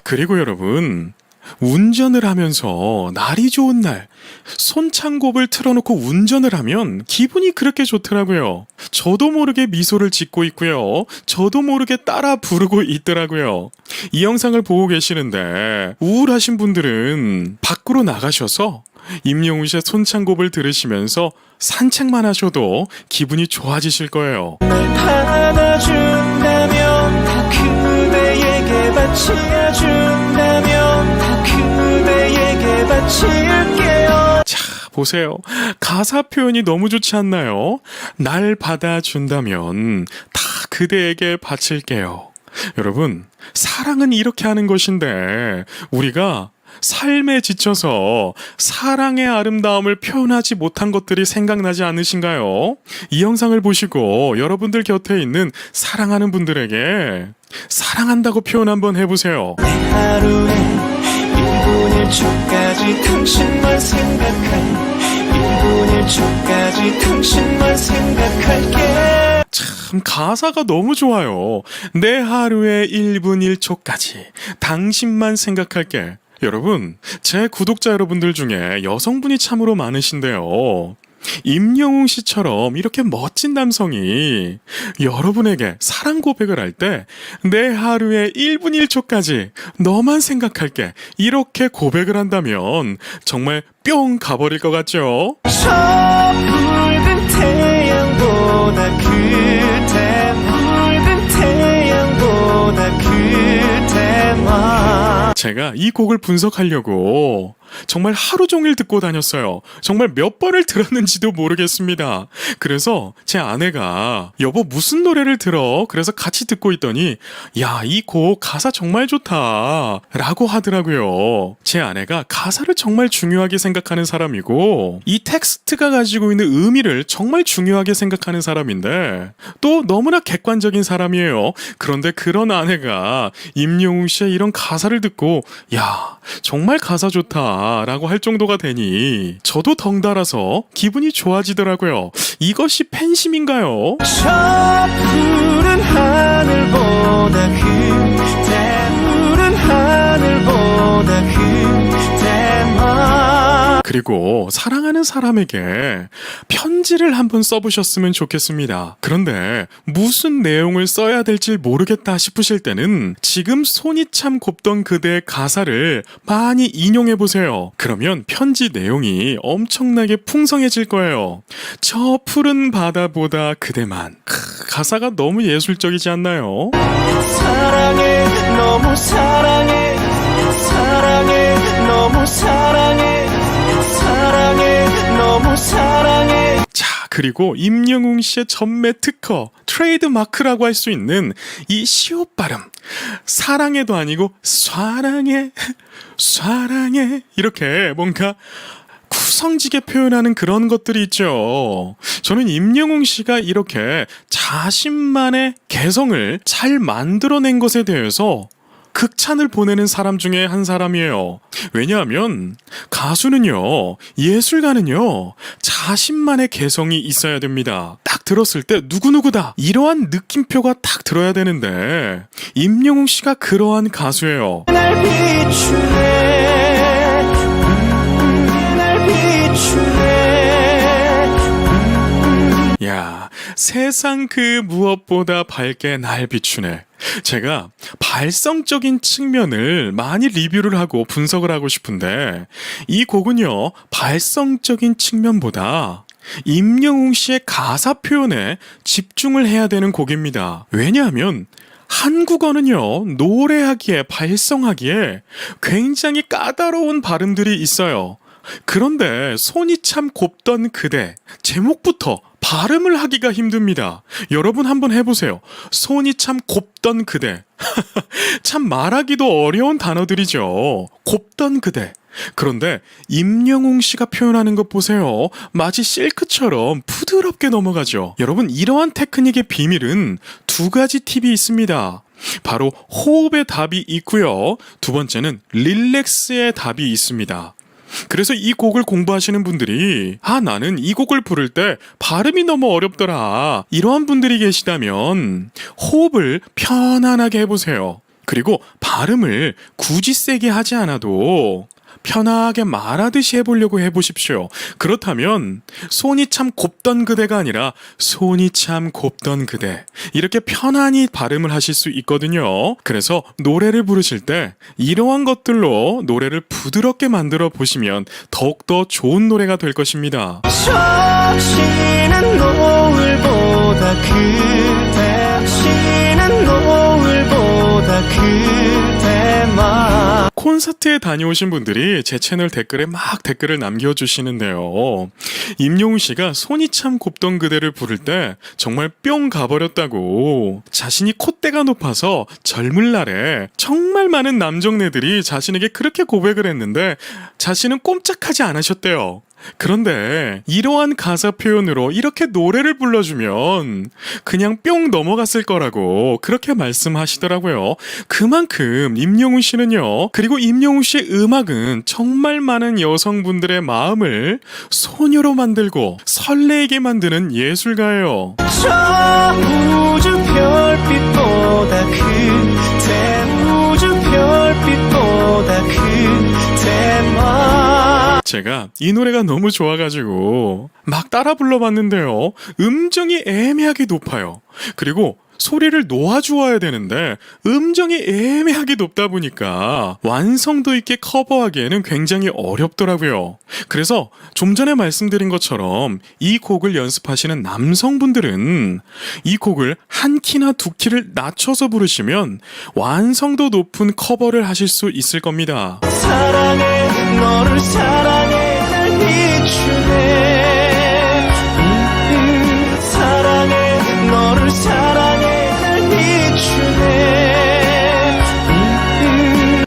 Speaker 1: 그리고 여러분, 운전을 하면서 날이 좋은 날 손창곡을 틀어놓고 운전을 하면 기분이 그렇게 좋더라고요. 저도 모르게 미소를 짓고 있고요, 저도 모르게 따라 부르고 있더라고요. 이 영상을 보고 계시는데 우울하신 분들은 밖으로 나가셔서 임영웅 씨의 손창곡을 들으시면서 산책만 하셔도 기분이 좋아지실 거예요.
Speaker 2: 날 받아준다면 다 그대에게 바쳐준다면 다 그대에게 바칠게요.
Speaker 1: 자, 보세요. 가사 표현이 너무 좋지 않나요? 날 받아준다면 다 그대에게 바칠게요. 여러분, 사랑은 이렇게 하는 것인데 우리가 삶에 지쳐서 사랑의 아름다움을 표현하지 못한 것들이 생각나지 않으신가요? 이 영상을 보시고 여러분들 곁에 있는 사랑하는 분들에게 사랑한다고 표현 한번 해보세요.
Speaker 2: 내 하루에 1분 1초까지 당신만 생각할 1분 1초까지 당신만 생각할게.
Speaker 1: 참 가사가 너무 좋아요. 내 하루의 1분 1초까지 당신만 생각할게. 여러분, 제 구독자 여러분들 중에 여성분이 참으로 많으신데요. 임영웅 씨처럼 이렇게 멋진 남성이 여러분에게 사랑 고백을 할 때 내 하루의 1분 1초까지 너만 생각할게 이렇게 고백을 한다면 정말 뿅 가버릴 것 같죠?
Speaker 2: 저 붉은 태양보다 그대 붉은 태양보다 그대만
Speaker 1: 제가 이 곡을 분석하려고 정말 하루 종일 듣고 다녔어요. 정말 몇 번을 들었는지도 모르겠습니다. 그래서 제 아내가 여보 무슨 노래를 들어? 그래서 같이 듣고 있더니 야, 이 곡 가사 정말 좋다 라고 하더라고요. 제 아내가 가사를 정말 중요하게 생각하는 사람이고 이 텍스트가 가지고 있는 의미를 정말 중요하게 생각하는 사람인데 또 너무나 객관적인 사람이에요. 그런데 그런 아내가 임영웅 씨의 이런 가사를 듣고 야, 정말 가사 좋다 라고 할 정도가 되니 저도 덩달아서 기분이 좋아지더라고요. 이것이 팬심인가요?
Speaker 2: 저 푸른 하늘보다 그대 푸른 하늘보다 그대만
Speaker 1: 그리고 사랑하는 사람에게 편지를 한번 써보셨으면 좋겠습니다. 그런데 무슨 내용을 써야 될지 모르겠다 싶으실 때는 지금 손이 참 곱던 그대의 가사를 많이 인용해보세요. 그러면 편지 내용이 엄청나게 풍성해질 거예요. 저 푸른 바다보다 그대만. 가사가 너무 예술적이지 않나요?
Speaker 2: 사랑해 너무 사랑해 사랑해 너무 사랑해 사랑해 너무 사랑해
Speaker 1: 자, 그리고 임영웅 씨의 전매 특허, 트레이드 마크라고 할 수 있는 이 시옷 발음. 사랑해도 아니고 사랑해, 사랑해 이렇게 뭔가 구성지게 표현하는 그런 것들이 있죠. 저는 임영웅 씨가 이렇게 자신만의 개성을 잘 만들어낸 것에 대해서 극찬을 보내는 사람 중에 한 사람이에요. 왜냐하면 가수는요, 예술가는요, 자신만의 개성이 있어야 됩니다. 딱 들었을 때 누구누구다 이러한 느낌표가 딱 들어야 되는데 임영웅 씨가 그러한 가수예요.
Speaker 2: 날 비추네 날 비추네
Speaker 1: 야, 세상 그 무엇보다 밝게 날 비추네. 제가 발성적인 측면을 많이 리뷰를 하고 분석을 하고 싶은데 이 곡은요, 발성적인 측면보다 임영웅 씨의 가사 표현에 집중을 해야 되는 곡입니다. 왜냐하면 한국어는요, 노래하기에, 발성하기에 굉장히 까다로운 발음들이 있어요. 그런데 손이 참 곱던 그대, 제목부터 발음을 하기가 힘듭니다. 여러분 한번 해보세요. 손이 참 곱던 그대. 참 말하기도 어려운 단어들이죠. 곱던 그대. 그런데 임영웅 씨가 표현하는 것 보세요. 마치 실크처럼 부드럽게 넘어가죠. 여러분, 이러한 테크닉의 비밀은 두 가지 팁이 있습니다. 바로 호흡의 답이 있고요. 두 번째는 릴렉스의 답이 있습니다. 그래서 이 곡을 공부하시는 분들이 나는 이 곡을 부를 때 발음이 너무 어렵더라 이러한 분들이 계시다면 호흡을 편안하게 해보세요. 그리고 발음을 굳이 세게 하지 않아도 편하게 말하듯이 해보려고 해보십시오. 그렇다면 손이 참 곱던 그대가 아니라 손이 참 곱던 그대 이렇게 편안히 발음을 하실 수 있거든요. 그래서 노래를 부르실 때 이러한 것들로 노래를 부드럽게 만들어 보시면 더욱더 좋은 노래가 될 것입니다.
Speaker 2: 지는 노을보다 그대 지는 노을보다 그대만
Speaker 1: 콘서트에 다녀오신 분들이 제 채널 댓글에 막 댓글을 남겨주시는데요. 임영웅 씨가 손이 참 곱던 그대를 부를 때 정말 뿅 가버렸다고, 자신이 콧대가 높아서 젊은 날에 정말 많은 남정네들이 자신에게 그렇게 고백을 했는데 자신은 꼼짝하지 않으셨대요. 그런데 이러한 가사 표현으로 이렇게 노래를 불러주면 그냥 뿅 넘어갔을 거라고 그렇게 말씀하시더라고요. 그만큼 임영웅 씨는요, 그리고 임영웅 씨의 음악은 정말 많은 여성분들의 마음을 소녀로 만들고 설레게 만드는 예술가예요.
Speaker 2: 저 우주 별빛보다 그대 우주 별빛보다 그대만.
Speaker 1: 제가 이 노래가 너무 좋아가지고 막 따라 불러봤는데요. 음정이 애매하게 높아요. 그리고 소리를 놓아주어야 되는데 음정이 애매하게 높다 보니까 완성도 있게 커버하기에는 굉장히 어렵더라고요. 그래서 좀 전에 말씀드린 것처럼 이 곡을 연습하시는 남성분들은 이 곡을 한 키나 두 키를 낮춰서 부르시면 완성도 높은 커버를 하실 수 있을 겁니다.
Speaker 2: 사랑해 너를 사랑해 날 비추네. 사랑해 너를 사랑해 날 비추네.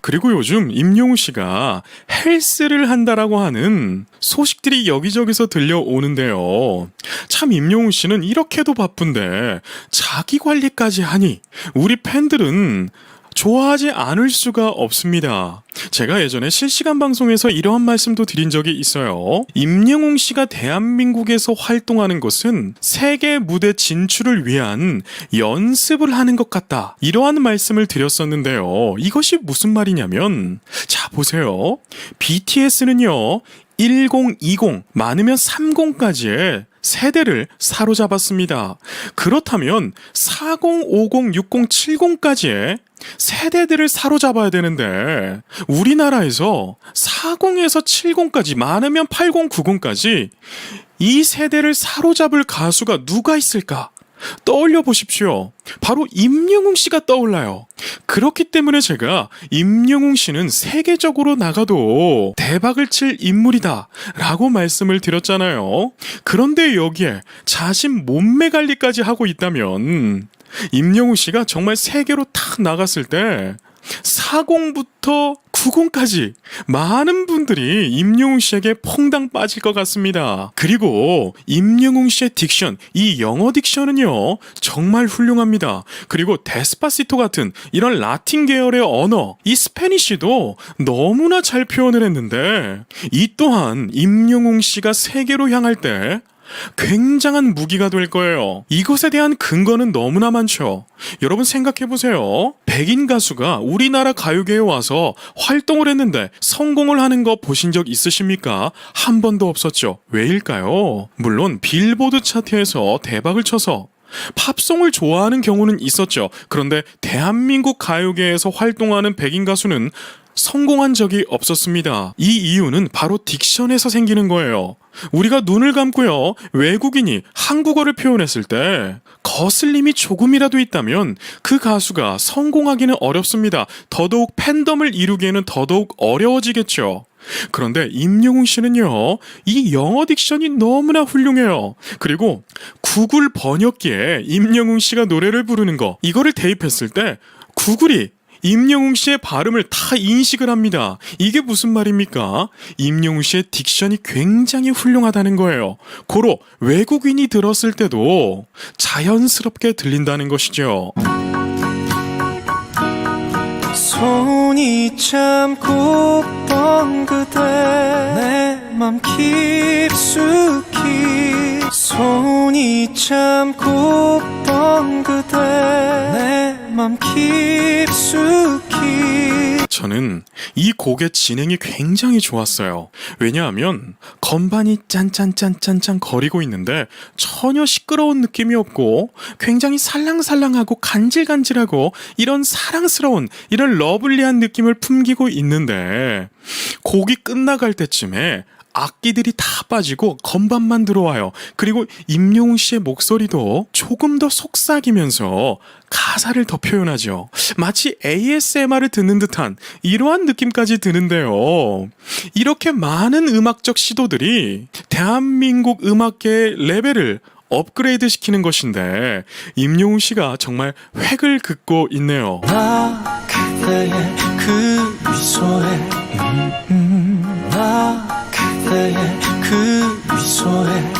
Speaker 1: 그리고 요즘 임영웅 씨가 헬스를 한다라고 하는 소식들이 여기저기서 들려오는데요. 참 임영웅 씨는 이렇게도 바쁜데 자기 관리까지 하니 우리 팬들은 좋아하지 않을 수가 없습니다. 제가 예전에 실시간 방송에서 이러한 말씀도 드린 적이 있어요. 임영웅 씨가 대한민국에서 활동하는 것은 세계 무대 진출을 위한 연습을 하는 것 같다. 이러한 말씀을 드렸었는데요. 이것이 무슨 말이냐면, 자 보세요. BTS는요 10, 20, 많으면 30까지의 세대를 사로잡았습니다. 그렇다면 40, 50, 60, 70까지의 세대들을 사로잡아야 되는데 우리나라에서 40에서 70까지, 많으면 80, 90까지 이 세대를 사로잡을 가수가 누가 있을까? 떠올려 보십시오. 바로 임영웅 씨가 떠올라요. 그렇기 때문에 제가 임영웅 씨는 세계적으로 나가도 대박을 칠 인물이다 라고 말씀을 드렸잖아요. 그런데 여기에 자신 몸매 관리까지 하고 있다면 임영웅 씨가 정말 세계로 탁 나갔을 때 40부터 90까지 많은 분들이 임영웅 씨에게 퐁당 빠질 것 같습니다. 그리고 임영웅 씨의 딕션, 이 영어 딕션은요 정말 훌륭합니다. 그리고 데스파시토 같은 이런 라틴 계열의 언어, 이 스페니쉬도 너무나 잘 표현을 했는데 이 또한 임영웅 씨가 세계로 향할 때 굉장한 무기가 될 거예요. 이것에 대한 근거는 너무나 많죠. 여러분 생각해보세요. 백인 가수가 우리나라 가요계에 와서 활동을 했는데 성공을 하는 거 보신 적 있으십니까? 한 번도 없었죠. 왜일까요? 물론 빌보드 차트에서 대박을 쳐서 팝송을 좋아하는 경우는 있었죠. 그런데 대한민국 가요계에서 활동하는 백인 가수는 성공한 적이 없었습니다. 이 이유는 바로 딕션에서 생기는 거예요. 우리가 눈을 감고요, 외국인이 한국어를 표현했을 때 거슬림이 조금이라도 있다면 그 가수가 성공하기는 어렵습니다. 더더욱 팬덤을 이루기에는 더더욱 어려워지겠죠. 그런데 임영웅 씨는요, 이 영어 딕션이 너무나 훌륭해요. 그리고 구글 번역기에 임영웅 씨가 노래를 부르는 거, 이거를 대입했을 때 구글이 임영웅 씨의 발음을 다 인식을 합니다. 이게 무슨 말입니까? 임영웅 씨의 딕션이 굉장히 훌륭하다는 거예요. 고로 외국인이 들었을 때도 자연스럽게 들린다는 것이죠.
Speaker 2: 손이 참고 던 그대 내 맘 깊숙이 손이 참고 던 그대 내 맘 깊숙이.
Speaker 1: 저는 이 곡의 진행이 굉장히 좋았어요. 왜냐하면 건반이 짠짠짠짠짠 거리고 있는데 전혀 시끄러운 느낌이 없고 굉장히 살랑살랑하고 간질간질하고 이런 사랑스러운, 이런 러블리한 느낌을 풍기고 있는데 곡이 끝나갈 때쯤에 악기들이 다 빠지고 건반만 들어와요. 그리고 임영웅 씨의 목소리도 조금 더 속삭이면서 가사를 더 표현하죠. 마치 ASMR을 듣는 듯한 이러한 느낌까지 드는데요. 이렇게 많은 음악적 시도들이 대한민국 음악계의 레벨을 업그레이드 시키는 것인데 임영웅 씨가 정말 획을 긋고 있네요.
Speaker 2: 나 그대의 그 미소에 나 그대의 그 그 미소에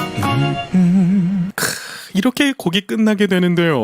Speaker 1: 이렇게 곡이 끝나게 되는데요.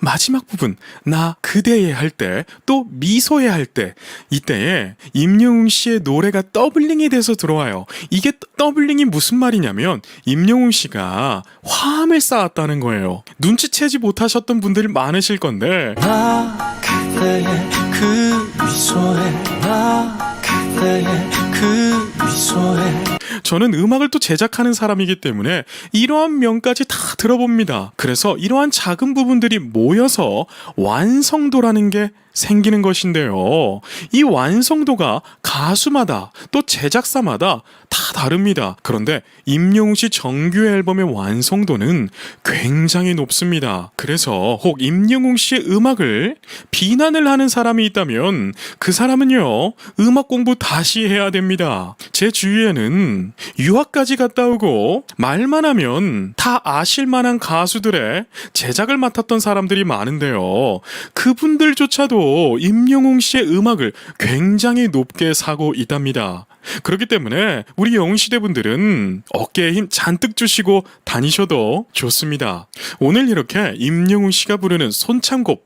Speaker 1: 마지막 부분 나 그대의 할 때 또 미소의 할 때 이때에 임영웅 씨의 노래가 더블링이 돼서 들어와요. 이게 더블링이 무슨 말이냐면 임영웅 씨가 화음을 쌓았다는 거예요. 눈치채지 못하셨던 분들이 많으실 건데
Speaker 2: 나 그대의 그 미소에 나 그대의 그 미소에
Speaker 1: 저는 음악을 또 제작하는 사람이기 때문에 이러한 면까지 다 들어봅니다. 그래서 이러한 작은 부분들이 모여서 완성도라는 게 생기는 것인데요. 이 완성도가 가수마다 또 제작사마다 다 다릅니다. 그런데 임영웅 씨 정규 앨범의 완성도는 굉장히 높습니다. 그래서 혹 임영웅 씨의 음악을 비난을 하는 사람이 있다면 그 사람은요, 음악 공부 다시 해야 됩니다. 제 주위에는 유학까지 갔다 오고 말만 하면 다 아실 만한 가수들의 제작을 맡았던 사람들이 많은데요. 그분들조차도 임영웅 씨의 음악을 굉장히 높게 사고 있답니다. 그렇기 때문에 우리 영웅시대 분들은 어깨에 힘 잔뜩 주시고 다니셔도 좋습니다. 오늘 이렇게 임영웅 씨가 부르는 손참곱,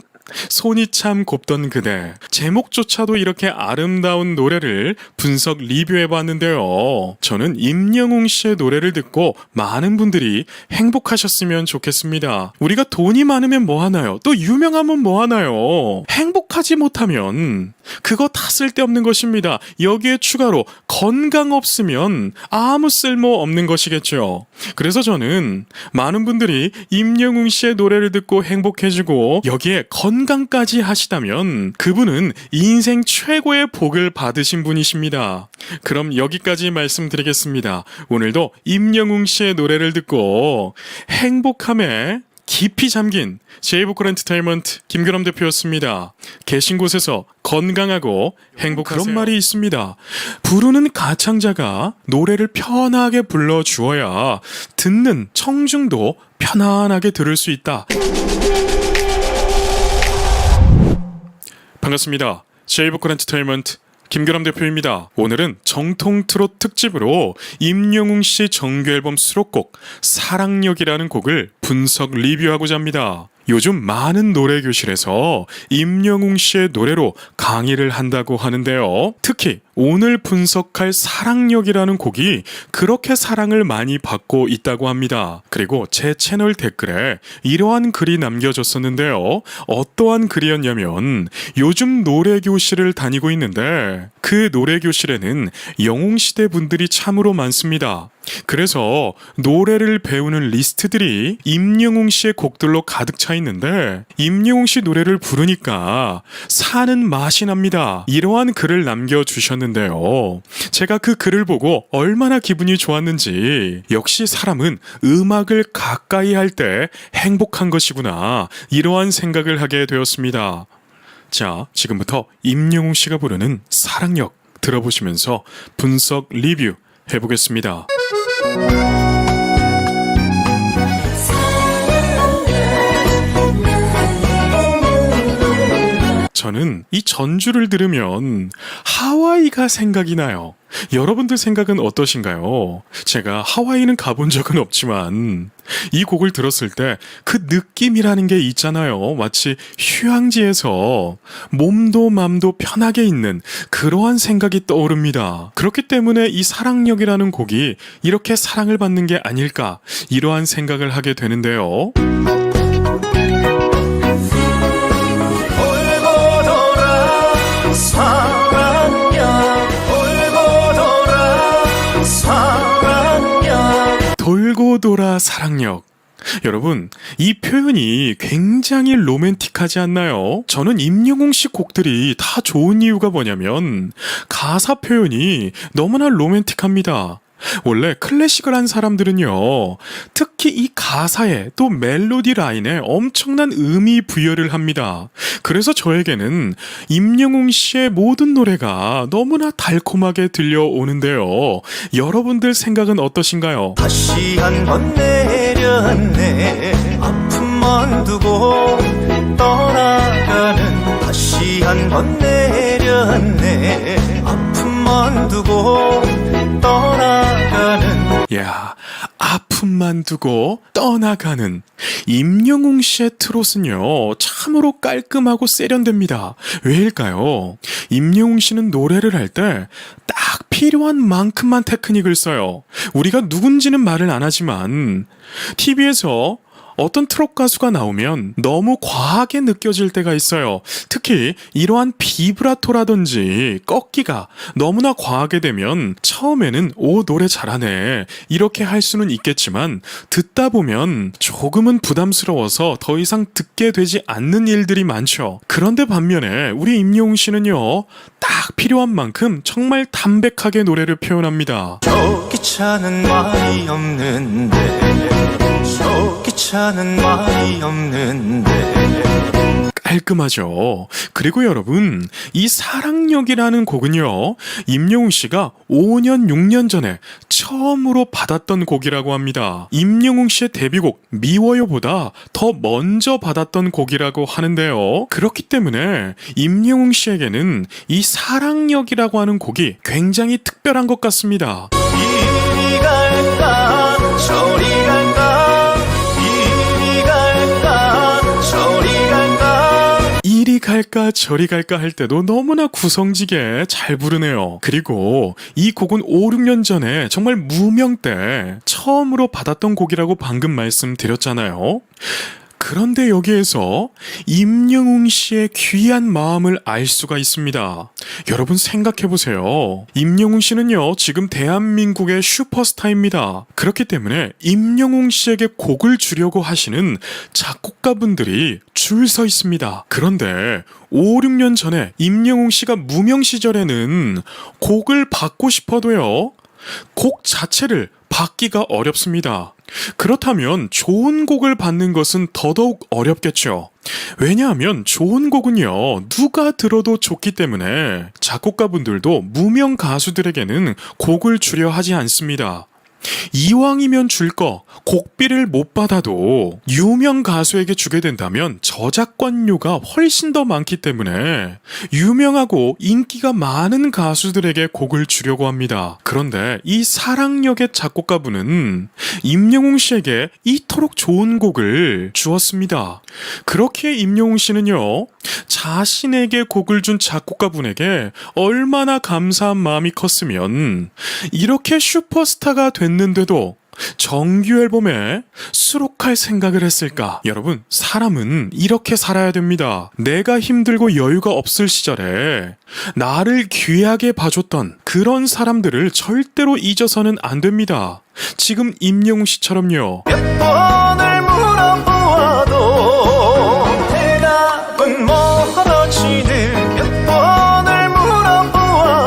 Speaker 1: 손이 참 곱던 그대, 제목조차도 이렇게 아름다운 노래를 분석 리뷰해봤는데요. 저는 임영웅 씨의 노래를 듣고 많은 분들이 행복하셨으면 좋겠습니다. 우리가 돈이 많으면 뭐하나요? 또 유명하면 뭐하나요? 행복하지 못하면 그거 다 쓸데없는 것입니다. 여기에 추가로 건강 없으면 아무 쓸모 없는 것이겠죠. 그래서 저는 많은 분들이 임영웅 씨의 노래를 듣고 행복해지고 여기에 건강까지 하시다면 그분은 인생 최고의 복을 받으신 분이십니다. 그럼 여기까지 말씀드리겠습니다. 오늘도 임영웅 씨의 노래를 듣고 행복함에 깊이 잠긴 제이보컬 엔터테인먼트 김규남 대표였습니다. 계신 곳에서 건강하고 행복하세요. 그런 말이 있습니다. 부르는 가창자가 노래를 편하게 불러주어야 듣는 청중도 편안하게 들을 수 있다. 반갑습니다. 제이보컬 엔터테인먼트 김규남 대표입니다. 오늘은 정통 트롯 특집으로 임영웅 씨 정규 앨범 수록곡 사랑역이라는 곡을 분석 리뷰하고자 합니다. 요즘 많은 노래 교실에서 임영웅 씨의 노래로 강의를 한다고 하는데요. 특히 오늘 분석할 사랑역이라는 곡이 그렇게 사랑을 많이 받고 있다고 합니다. 그리고 제 채널 댓글에 이러한 글이 남겨졌었는데요. 어떠한 글이었냐면 요즘 노래 교실을 다니고 있는데 그 노래 교실에는 영웅시대 분들이 참으로 많습니다. 그래서 노래를 배우는 리스트들이 임영웅 씨의 곡들로 가득 차 있는데 임영웅 씨 노래를 부르니까 사는 맛이 납니다. 이러한 글을 남겨주셨는데요. 제가 그 글을 보고 얼마나 기분이 좋았는지 역시 사람은 음악을 가까이 할 때 행복한 것이구나 이러한 생각을 하게 되었습니다. 자, 지금부터 임영웅 씨가 부르는 사랑역 들어보시면서 분석 리뷰 해보겠습니다. 저는 이 전주를 들으면 하와이가 생각이 나요. 여러분들 생각은 어떠신가요? 제가 하와이는 가본 적은 없지만 이 곡을 들었을 때 그 느낌이라는 게 있잖아요. 마치 휴양지에서 몸도 맘도 편하게 있는 그러한 생각이 떠오릅니다. 그렇기 때문에 이 사랑역이라는 곡이 이렇게 사랑을 받는 게 아닐까 이러한 생각을 하게 되는데요. 돌고 돌아 사랑역. 여러분, 이 표현이 굉장히 로맨틱하지 않나요? 저는 임영웅 씨 곡들이 다 좋은 이유가 뭐냐면 가사 표현이 너무나 로맨틱합니다. 원래 클래식을 한 사람들은요, 특히 이 가사에 또 멜로디 라인에 엄청난 의미 부여를 합니다. 그래서 저에게는 임영웅 씨의 모든 노래가 너무나 달콤하게 들려오는데요. 여러분들 생각은 어떠신가요?
Speaker 2: 다시 한번 내렸네 아픔만 두고 떠나가는 다시 한번 내렸네 아픔만 두고 떠나가는
Speaker 1: 야, 아픔만 두고 떠나가는 임영웅 씨의 트롯은요, 참으로 깔끔하고 세련됩니다. 왜일까요? 임영웅 씨는 노래를 할 때 딱 필요한 만큼만 테크닉을 써요. 우리가 누군지는 말을 안 하지만 TV에서 어떤 트롯 가수가 나오면 너무 과하게 느껴질 때가 있어요. 특히 이러한 비브라토라든지 꺾기가 너무나 과하게 되면 처음에는 오, 노래 잘하네 이렇게 할 수는 있겠지만 듣다 보면 조금은 부담스러워서 더 이상 듣게 되지 않는 일들이 많죠. 그런데 반면에 우리 임영웅 씨는요, 딱 필요한 만큼 정말 담백하게 노래를 표현합니다.
Speaker 2: 좋기 차는 말이 없는데 좋기 차는 말이 없는데
Speaker 1: 깔끔하죠. 그리고 여러분, 이 사랑역이라는 곡은요, 임영웅 씨가 5년, 6년 전에 처음으로 받았던 곡이라고 합니다. 임영웅 씨의 데뷔곡 미워요보다 더 먼저 받았던 곡이라고 하는데요. 그렇기 때문에 임영웅 씨에게는 이 사랑역이라고 하는 곡이 굉장히 특별한 것 같습니다.
Speaker 2: 이리 갈까 저리 갈까 이리 갈까 저리 갈까
Speaker 1: 이리 갈까 저리 갈까 할 때도 너무나 구성지게 잘 부르네요. 그리고 이 곡은 5, 6년 전에 정말 무명 때 처음으로 받았던 곡이라고 방금 말씀드렸잖아요. 그런데 여기에서 임영웅 씨의 귀한 마음을 알 수가 있습니다. 여러분 생각해보세요. 임영웅 씨는요, 지금 대한민국의 슈퍼스타입니다. 그렇기 때문에 임영웅 씨에게 곡을 주려고 하시는 작곡가분들이 줄 서 있습니다. 그런데 5, 6년 전에 임영웅 씨가 무명 시절에는 곡을 받고 싶어도요, 곡 자체를 받기가 어렵습니다. 그렇다면 좋은 곡을 받는 것은 더더욱 어렵겠죠. 왜냐하면 좋은 곡은요, 누가 들어도 좋기 때문에 작곡가분들도 무명 가수들에게는 곡을 주려 하지 않습니다. 이왕이면 줄 거 곡비를 못 받아도 유명 가수에게 주게 된다면 저작권료가 훨씬 더 많기 때문에 유명하고 인기가 많은 가수들에게 곡을 주려고 합니다. 그런데 이 사랑역의 작곡가분은 임영웅 씨에게 이토록 좋은 곡을 주었습니다. 그렇게 임영웅 씨는요, 자신에게 곡을 준 작곡가분에게 얼마나 감사한 마음이 컸으면 이렇게 슈퍼스타가 됐는데도 정규 앨범에 수록할 생각을 했을까? 여러분, 사람은 이렇게 살아야 됩니다. 내가 힘들고 여유가 없을 시절에 나를 귀하게 봐줬던 그런 사람들을 절대로 잊어서는 안 됩니다. 지금 임영웅 씨처럼요.
Speaker 2: 몇 번을 물어보아도 대답은 멀어지듯 몇 번을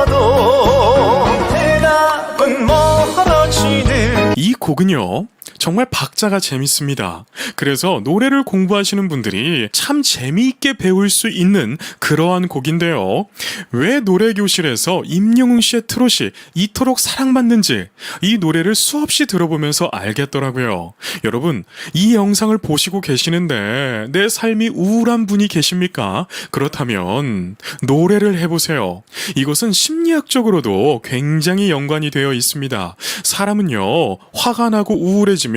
Speaker 2: 물어보아도 대답은 멀어지듯
Speaker 1: 이 곡은요, 정말 박자가 재밌습니다. 그래서 노래를 공부하시는 분들이 참 재미있게 배울 수 있는 그러한 곡인데요. 왜 노래교실에서 임영웅 씨의 트롯이 이토록 사랑받는지 이 노래를 수없이 들어보면서 알겠더라고요. 여러분, 이 영상을 보시고 계시는데 내 삶이 우울한 분이 계십니까? 그렇다면 노래를 해보세요. 이것은 심리학적으로도 굉장히 연관이 되어 있습니다. 사람은요, 화가 나고 우울해지면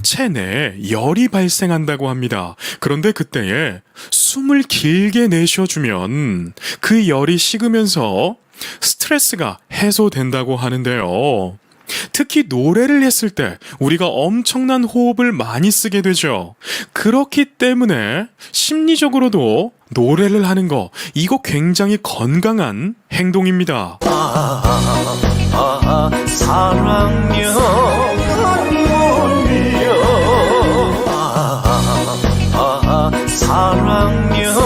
Speaker 1: 체내에 열이 발생한다고 합니다. 그런데 그때에 숨을 길게 내쉬어주면 그 열이 식으면서 스트레스가 해소된다고 하는데요. 특히 노래를 했을 때 우리가 엄청난 호흡을 많이 쓰게 되죠. 그렇기 때문에 심리적으로도 노래를 하는 거, 이거 굉장히 건강한 행동입니다.
Speaker 2: 사랑요 눈물이요 사랑요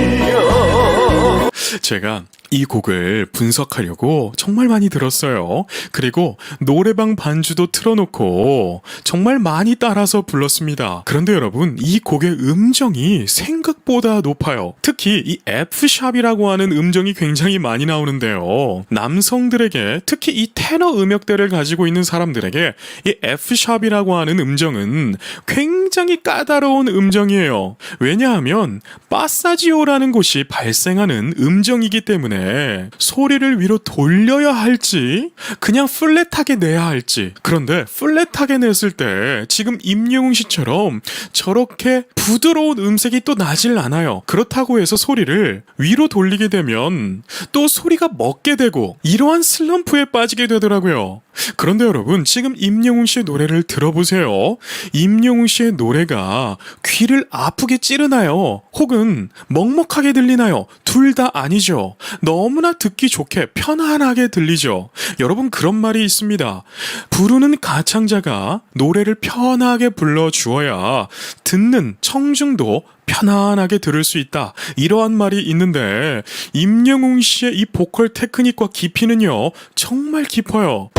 Speaker 2: 눈물이요
Speaker 1: 제가 이 곡을 분석하려고 정말 많이 들었어요. 그리고 노래방 반주도 틀어놓고 정말 많이 따라서 불렀습니다. 그런데 여러분, 이 곡의 음정이 생각보다 생각보다 높아요. 특히 이 F샵이라고 하는 음정이 굉장히 많이 나오는데요. 남성들에게, 특히 이 테너 음역대를 가지고 있는 사람들에게 이 F샵이라고 하는 음정은 굉장히 까다로운 음정이에요. 왜냐하면 파사지오라는 곳이 발생하는 음정이기 때문에 소리를 위로 돌려야 할지 그냥 플랫하게 내야 할지. 그런데 플랫하게 냈을 때 지금 임영웅 씨처럼 저렇게 부드러운 음색이 또 나질 않아요. 그렇다고 해서 소리를 위로 돌리게 되면 또 소리가 먹게 되고 이러한 슬럼프에 빠지게 되더라고요. 그런데 여러분, 지금 임영웅 씨의 노래를 들어보세요. 임영웅 씨의 노래가 귀를 아프게 찌르나요? 혹은 먹먹하게 들리나요? 둘 다 아니죠. 너무나 듣기 좋게 편안하게 들리죠. 여러분, 그런 말이 있습니다. 부르는 가창자가 노래를 편하게 불러주어야 듣는 청중도 편안하게 들을 수 있다. 이러한 말이 있는데 임영웅 씨의 이 보컬 테크닉과 깊이는요, 정말 깊어요.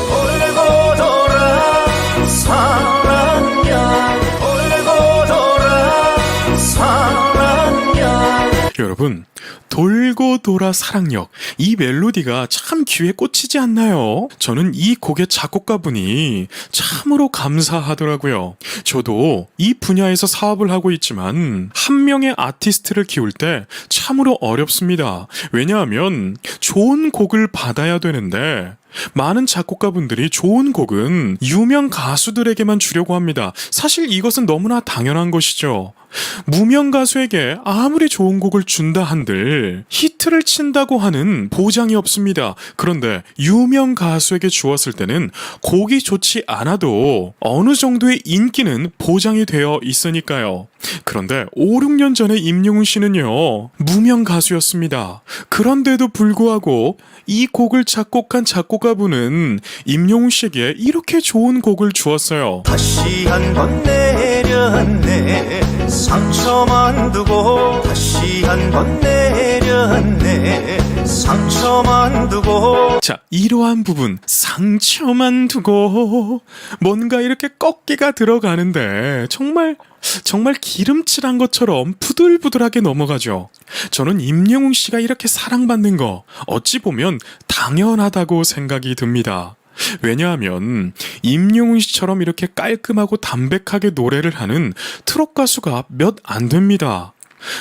Speaker 2: 돌고 돌아 사랑야 돌고 돌아 사랑야.
Speaker 1: 여러분, 돌고 돌아 사랑역, 이 멜로디가 참 귀에 꽂히지 않나요? 저는 이 곡의 작곡가분이 참으로 감사하더라고요. 저도 이 분야에서 사업을 하고 있지만 한 명의 아티스트를 키울 때 참으로 어렵습니다. 왜냐하면 좋은 곡을 받아야 되는데 많은 작곡가분들이 좋은 곡은 유명 가수들에게만 주려고 합니다. 사실 이것은 너무나 당연한 것이죠. 무명 가수에게 아무리 좋은 곡을 준다 한들 히트를 친다고 하는 보장이 없습니다. 그런데 유명 가수에게 주었을 때는 곡이 좋지 않아도 어느 정도의 인기는 보장이 되어 있으니까요. 그런데 5, 6년 전에 임영웅 씨는요, 무명 가수였습니다. 그런데도 불구하고 이 곡을 작곡한 작곡가분은 임영웅 씨에게 이렇게 좋은 곡을 주었어요.
Speaker 2: 다시 한 번 내렸네 상처만 두고 다시 한 번 내렸네 상처만 두고.
Speaker 1: 자, 이러한 부분, 상처만 두고 뭔가 이렇게 꺾기가 들어가는데 정말 기름칠한 것처럼 부들부들하게 넘어가죠. 저는 임영웅 씨가 이렇게 사랑받는 거 어찌 보면 당연하다고 생각이 듭니다. 왜냐하면 임영웅 씨처럼 이렇게 깔끔하고 담백하게 노래를 하는 트롯 가수가 몇 안 됩니다.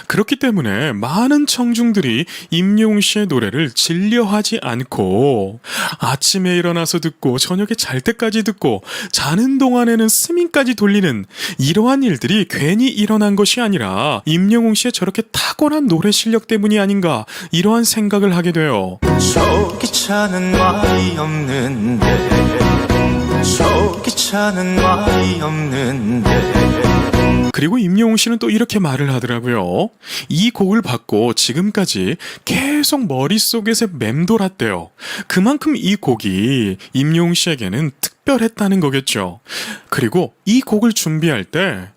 Speaker 1: 그렇기 때문에 많은 청중들이 임영웅 씨의 노래를 진려하지 않고 아침에 일어나서 듣고 저녁에 잘 때까지 듣고 자는 동안에는 스밍까지 돌리는 이러한 일들이 괜히 일어난 것이 아니라 임영웅 씨의 저렇게 탁월한 노래 실력 때문이 아닌가, 이러한 생각을 하게 돼요.
Speaker 2: 저 귀찮은 말이 없는데 저 귀찮은 말이 없는데.
Speaker 1: 그리고 임영웅 씨는 또 이렇게 말을 하더라고요. 이 곡을 받고 지금까지 계속 머릿속에서 맴돌았대요. 그만큼 이 곡이 임영웅 씨에게는 특별했다는 거겠죠. 그리고 이 곡을 준비할 때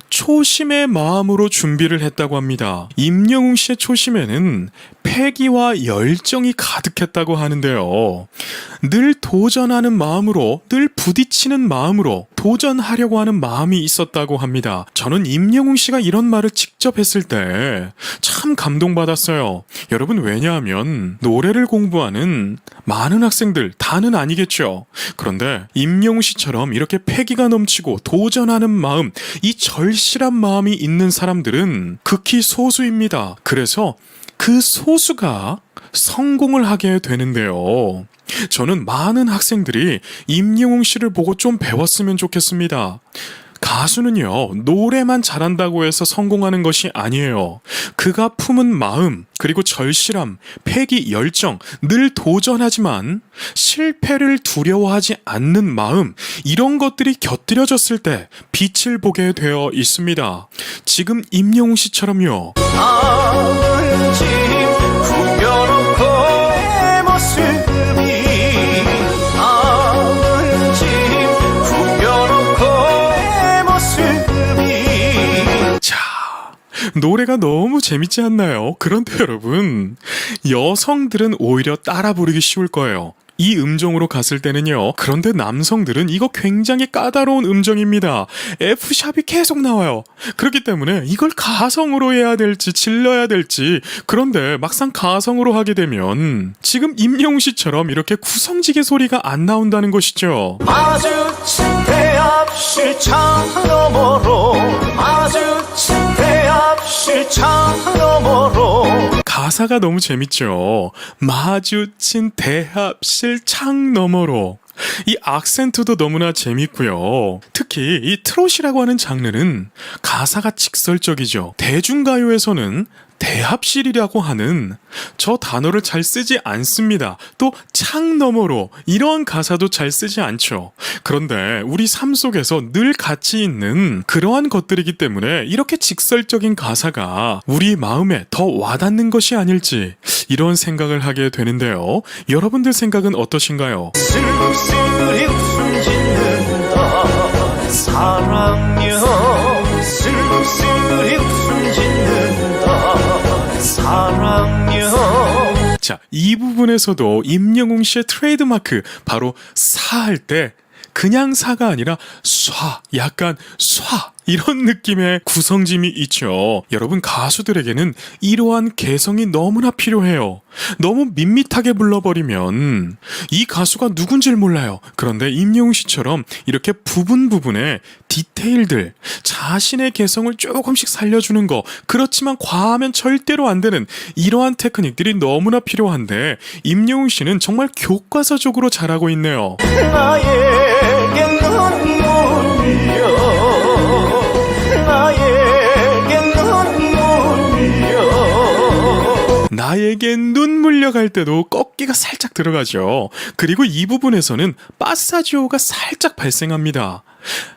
Speaker 1: 초심의 마음으로 준비를 했다고 합니다. 임영웅 씨의 초심에는 패기와 열정이 가득했다고 하는데요. 늘 도전하는 마음으로, 늘 부딪히는 마음으로 도전하려고 하는 마음이 있었다고 합니다. 저는 임영웅 씨가 이런 말을 직접 했을 때 참 감동받았어요. 여러분, 왜냐하면 노래를 공부하는 많은 학생들 다는 아니겠죠. 그런데 임영웅 씨처럼 이렇게 패기가 넘치고 도전하는 마음, 이 절실한 마음이 있는 사람들은 극히 소수입니다. 그래서 그 소수가 성공을 하게 되는데요. 저는 많은 학생들이 임영웅 씨를 보고 좀 배웠으면 좋겠습니다. 가수는요, 노래만 잘한다고 해서 성공하는 것이 아니에요. 그가 품은 마음, 그리고 절실함, 패기, 열정, 늘 도전하지만 실패를 두려워하지 않는 마음, 이런 것들이 곁들여졌을 때 빛을 보게 되어 있습니다. 지금 임영웅 씨처럼요.
Speaker 2: 남은 집 구겨놓고 내 모습이 남은 집 구겨놓고 내 모습이.
Speaker 1: 자, 노래가 너무 재밌지 않나요? 그런데 여러분, 여성들은 오히려 따라 부르기 쉬울 거예요. 이 음정으로 갔을 때는요. 그런데 남성들은 이거 굉장히 까다로운 음정입니다. F샵이 계속 나와요. 그렇기 때문에 이걸 가성으로 해야 될지 질러야 될지, 그런데 막상 가성으로 하게 되면 지금 임영웅 씨처럼 이렇게 구성지게 소리가 안 나온다는 것이죠.
Speaker 2: 마주친 대합실 창 너머로 마주친 대합실 창 너머로
Speaker 1: 가사가 너무 재밌죠. 마주친 대합실 창 너머로. 이 악센트도 너무나 재밌고요. 특히 이 트롯이라고 하는 장르는 가사가 직설적이죠. 대중가요에서는 대합실이라고 하는 저 단어를 잘 쓰지 않습니다. 또 창 너머로 이러한 가사도 잘 쓰지 않죠. 그런데 우리 삶 속에서 늘 같이 있는 그러한 것들이기 때문에 이렇게 직설적인 가사가 우리 마음에 더 와닿는 것이 아닐지, 이런 생각을 하게 되는데요. 여러분들 생각은 어떠신가요?
Speaker 2: 쓸쓸히 웃음 짓는다 사랑여 쓸쓸히 웃음 짓는다 사랑여.
Speaker 1: 자, 이 부분에서도 임영웅 씨의 트레이드마크, 바로 사 할 때 그냥 사가 아니라 쏴, 약간 쏴, 이런 느낌의 구성짐이 있죠. 여러분, 가수들에게는 이러한 개성이 너무나 필요해요. 너무 밋밋하게 불러버리면 이 가수가 누군지를 몰라요. 그런데 임영웅 씨처럼 이렇게 부분에 디테일들, 자신의 개성을 조금씩 살려주는 거, 그렇지만 과하면 절대로 안 되는 이러한 테크닉들이 너무나 필요한데 임영웅 씨는 정말 교과서적으로 잘하고 있네요.
Speaker 2: 나에게 눈물이여 나에게 눈물이여.
Speaker 1: 나에게 눈 물려갈 때도 꺾기가 살짝 들어가죠. 그리고 이 부분에서는 빠사지오가 살짝 발생합니다.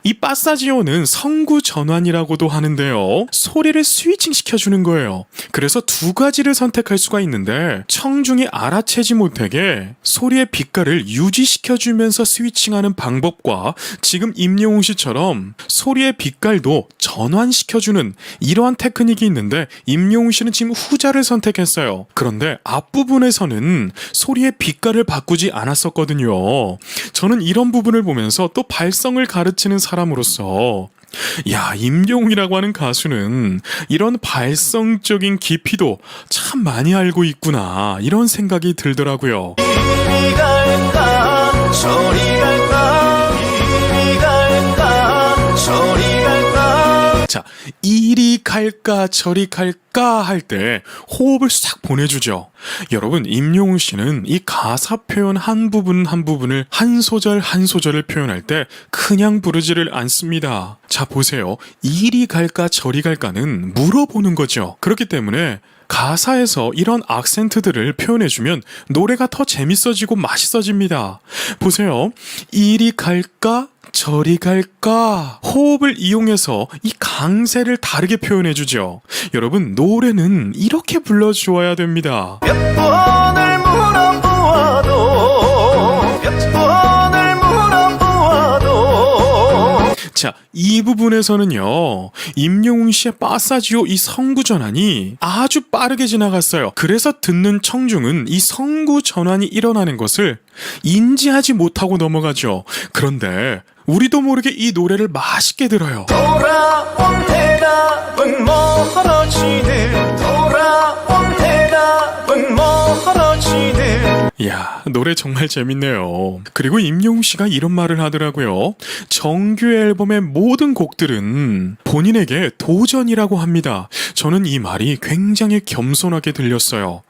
Speaker 1: 이 빠사지오는 성구 전환이라고도 하는데요. 소리를 스위칭 시켜주는 거예요. 그래서 두 가지를 선택할 수가 있는데 청중이 알아채지 못하게 소리의 빛깔을 유지시켜주면서 스위칭하는 방법과 지금 임영웅 씨처럼 소리의 빛깔도 전환시켜주는 이러한 테크닉이 있는데 임영웅 씨는 지금 후자를 선택했어요. 그런데 앞부분에서는 소리의 빛깔을 바꾸지 않았었거든요. 저는 이런 부분을 보면서 또 발성을 가르치는 사람으로서 야, 임영웅이라고 하는 가수는 이런 발성적인 깊이도 참 많이 알고 있구나, 이런 생각이 들더라고요.
Speaker 2: 이리 갈까 저리 갈까 이리 갈까 저리 갈까.
Speaker 1: 자, 이리 갈까 저리 갈까 할 때 호흡을 싹 보내주죠. 여러분, 임영웅 씨는 이 가사 표현 한 부분 한 부분을 한 소절 한 소절을 표현할 때 그냥 부르지를 않습니다. 자, 보세요. 이리 갈까 저리 갈까는 물어보는 거죠. 그렇기 때문에 가사에서 이런 악센트들을 표현해주면 노래가 더 재밌어지고 맛있어집니다. 보세요. 이리 갈까 저리 갈까. 호흡을 이용해서 이 강세를 다르게 표현해주죠. 여러분, 노래는 이렇게 불러주어야 됩니다.
Speaker 2: 몇 번을 물어보아도 몇 번을 물어보아도.
Speaker 1: 자, 이 부분에서는요, 임영웅 씨의 빠사지오 이 성구 전환이 아주 빠르게 지나갔어요. 그래서 듣는 청중은 이 성구 전환이 일어나는 것을 인지하지 못하고 넘어가죠. 그런데 우리도 모르게 이 노래를 맛있게 들어요.
Speaker 2: 돌아온 대답은 멀어지네 돌아온 대답은 멀어지네.
Speaker 1: 이야, 노래 정말 재밌네요. 그리고 임영웅 씨가 이런 말을 하더라고요. 정규 앨범의 모든 곡들은 본인에게 도전이라고 합니다. 저는 이 말이 굉장히 겸손하게 들렸어요.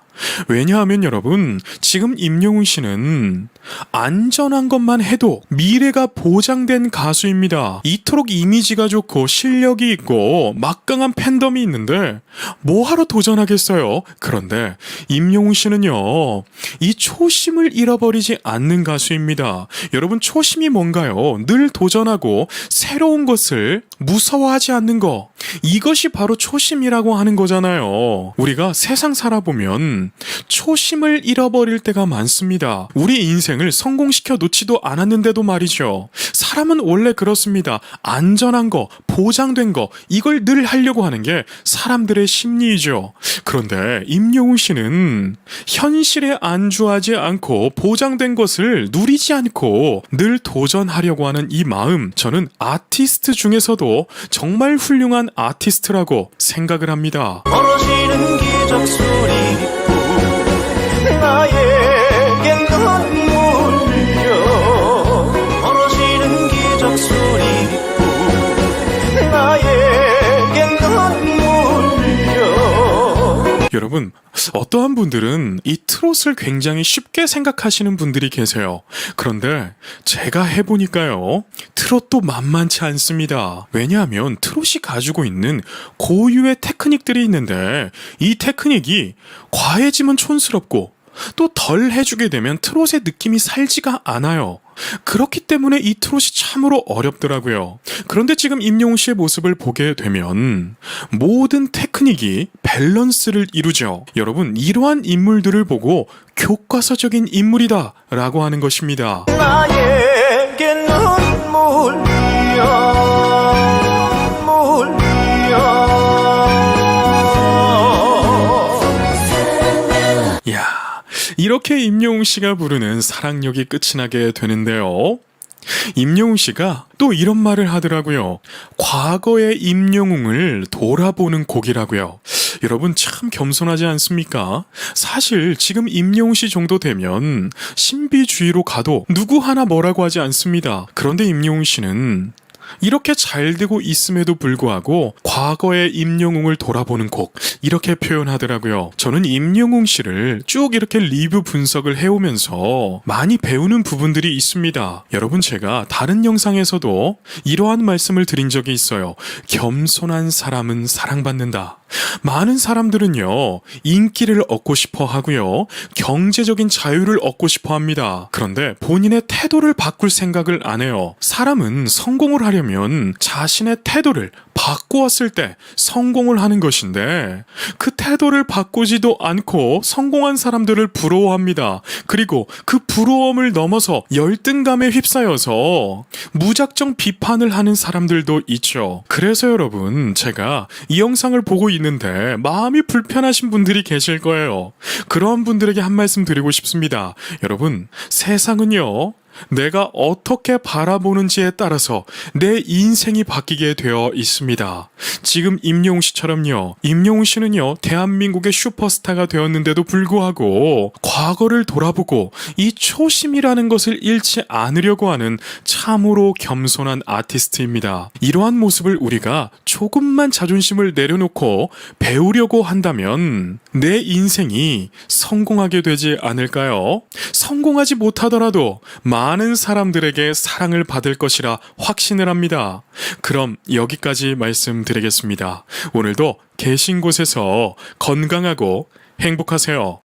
Speaker 1: 왜냐하면 여러분, 지금 임영웅 씨는 안전한 것만 해도 미래가 보장된 가수입니다. 이토록 이미지가 좋고 실력이 있고 막강한 팬덤이 있는데 뭐하러 도전하겠어요? 그런데 임영웅 씨는요, 이 초심을 잃어버리지 않는 가수입니다. 여러분, 초심이 뭔가요? 늘 도전하고 새로운 것을 무서워하지 않는 거, 이것이 바로 초심이라고 하는 거잖아요. 우리가 세상 살아보면 초심을 잃어버릴 때가 많습니다. 우리 인생을 성공시켜 놓지도 않았는데도 말이죠. 사람은 원래 그렇습니다. 안전한 거, 보장된 거, 이걸 늘 하려고 하는 게 사람들의 심리이죠. 그런데 임영웅 씨는 현실에 안주하지 않고 보장된 것을 누리지 않고 늘 도전하려고 하는 이 마음, 저는 아티스트 중에서도 정말 훌륭한 아티스트라고 생각을 합니다.
Speaker 2: 멀어지는 기적 소리고 나에겐 눈물려 멀어지는 기적 소리고 나에겐 눈물려.
Speaker 1: 여러분, 어떠한 분들은 이 트롯을 굉장히 쉽게 생각하시는 분들이 계세요. 그런데 제가 해보니까요, 트롯도 만만치 않습니다. 왜냐하면 트롯이 가지고 있는 고유의 테크닉들이 있는데 이 테크닉이 과해지면 촌스럽고 또 덜 해주게 되면 트롯의 느낌이 살지가 않아요. 그렇기 때문에 이 트롯이 참으로 어렵더라고요. 그런데 지금 임영웅 씨의 모습을 보게 되면 모든 테크닉이 밸런스를 이루죠. 여러분, 이러한 인물들을 보고 교과서적인 인물이다 라고 하는 것입니다.
Speaker 2: 나에겐 눈물려
Speaker 1: 이야, 이렇게 임영웅 씨가 부르는 사랑역이 끝이 나게 되는데요. 임영웅 씨가 또 이런 말을 하더라고요. 과거의 임영웅을 돌아보는 곡이라고요. 여러분, 참 겸손하지 않습니까? 사실 지금 임영웅 씨 정도 되면 신비주의로 가도 누구 하나 뭐라고 하지 않습니다. 그런데 임영웅 씨는 이렇게 잘 되고 있음에도 불구하고 과거의 임영웅을 돌아보는 곡, 이렇게 표현하더라고요. 저는 임영웅 씨를 쭉 이렇게 리뷰 분석을 해오면서 많이 배우는 부분들이 있습니다. 여러분, 제가 다른 영상에서도 이러한 말씀을 드린 적이 있어요. 겸손한 사람은 사랑받는다. 많은 사람들은요, 인기를 얻고 싶어 하고요, 경제적인 자유를 얻고 싶어 합니다. 그런데 본인의 태도를 바꿀 생각을 안 해요. 사람은 성공을 하려면 자신의 태도를 바꾸었을 때 성공을 하는 것인데 그 태도를 바꾸지도 않고 성공한 사람들을 부러워합니다. 그리고 그 부러움을 넘어서 열등감에 휩싸여서 무작정 비판을 하는 사람들도 있죠. 그래서 여러분, 제가 이 영상을 보고 있는데 마음이 불편하신 분들이 계실 거예요. 그런 분들에게 한 말씀 드리고 싶습니다. 여러분, 세상은요, 내가 어떻게 바라보는지에 따라서 내 인생이 바뀌게 되어 있습니다. 지금 임영웅 씨처럼요, 임영웅 씨는요, 대한민국의 슈퍼스타가 되었는데도 불구하고 과거를 돌아보고 이 초심이라는 것을 잃지 않으려고 하는 참으로 겸손한 아티스트입니다. 이러한 모습을 우리가 조금만 자존심을 내려놓고 배우려고 한다면 내 인생이 성공하게 되지 않을까요? 성공하지 못하더라도 많은 사람들에게 사랑을 받을 것이라 확신을 합니다. 그럼 여기까지 말씀드리겠습니다. 오늘도 계신 곳에서 건강하고 행복하세요.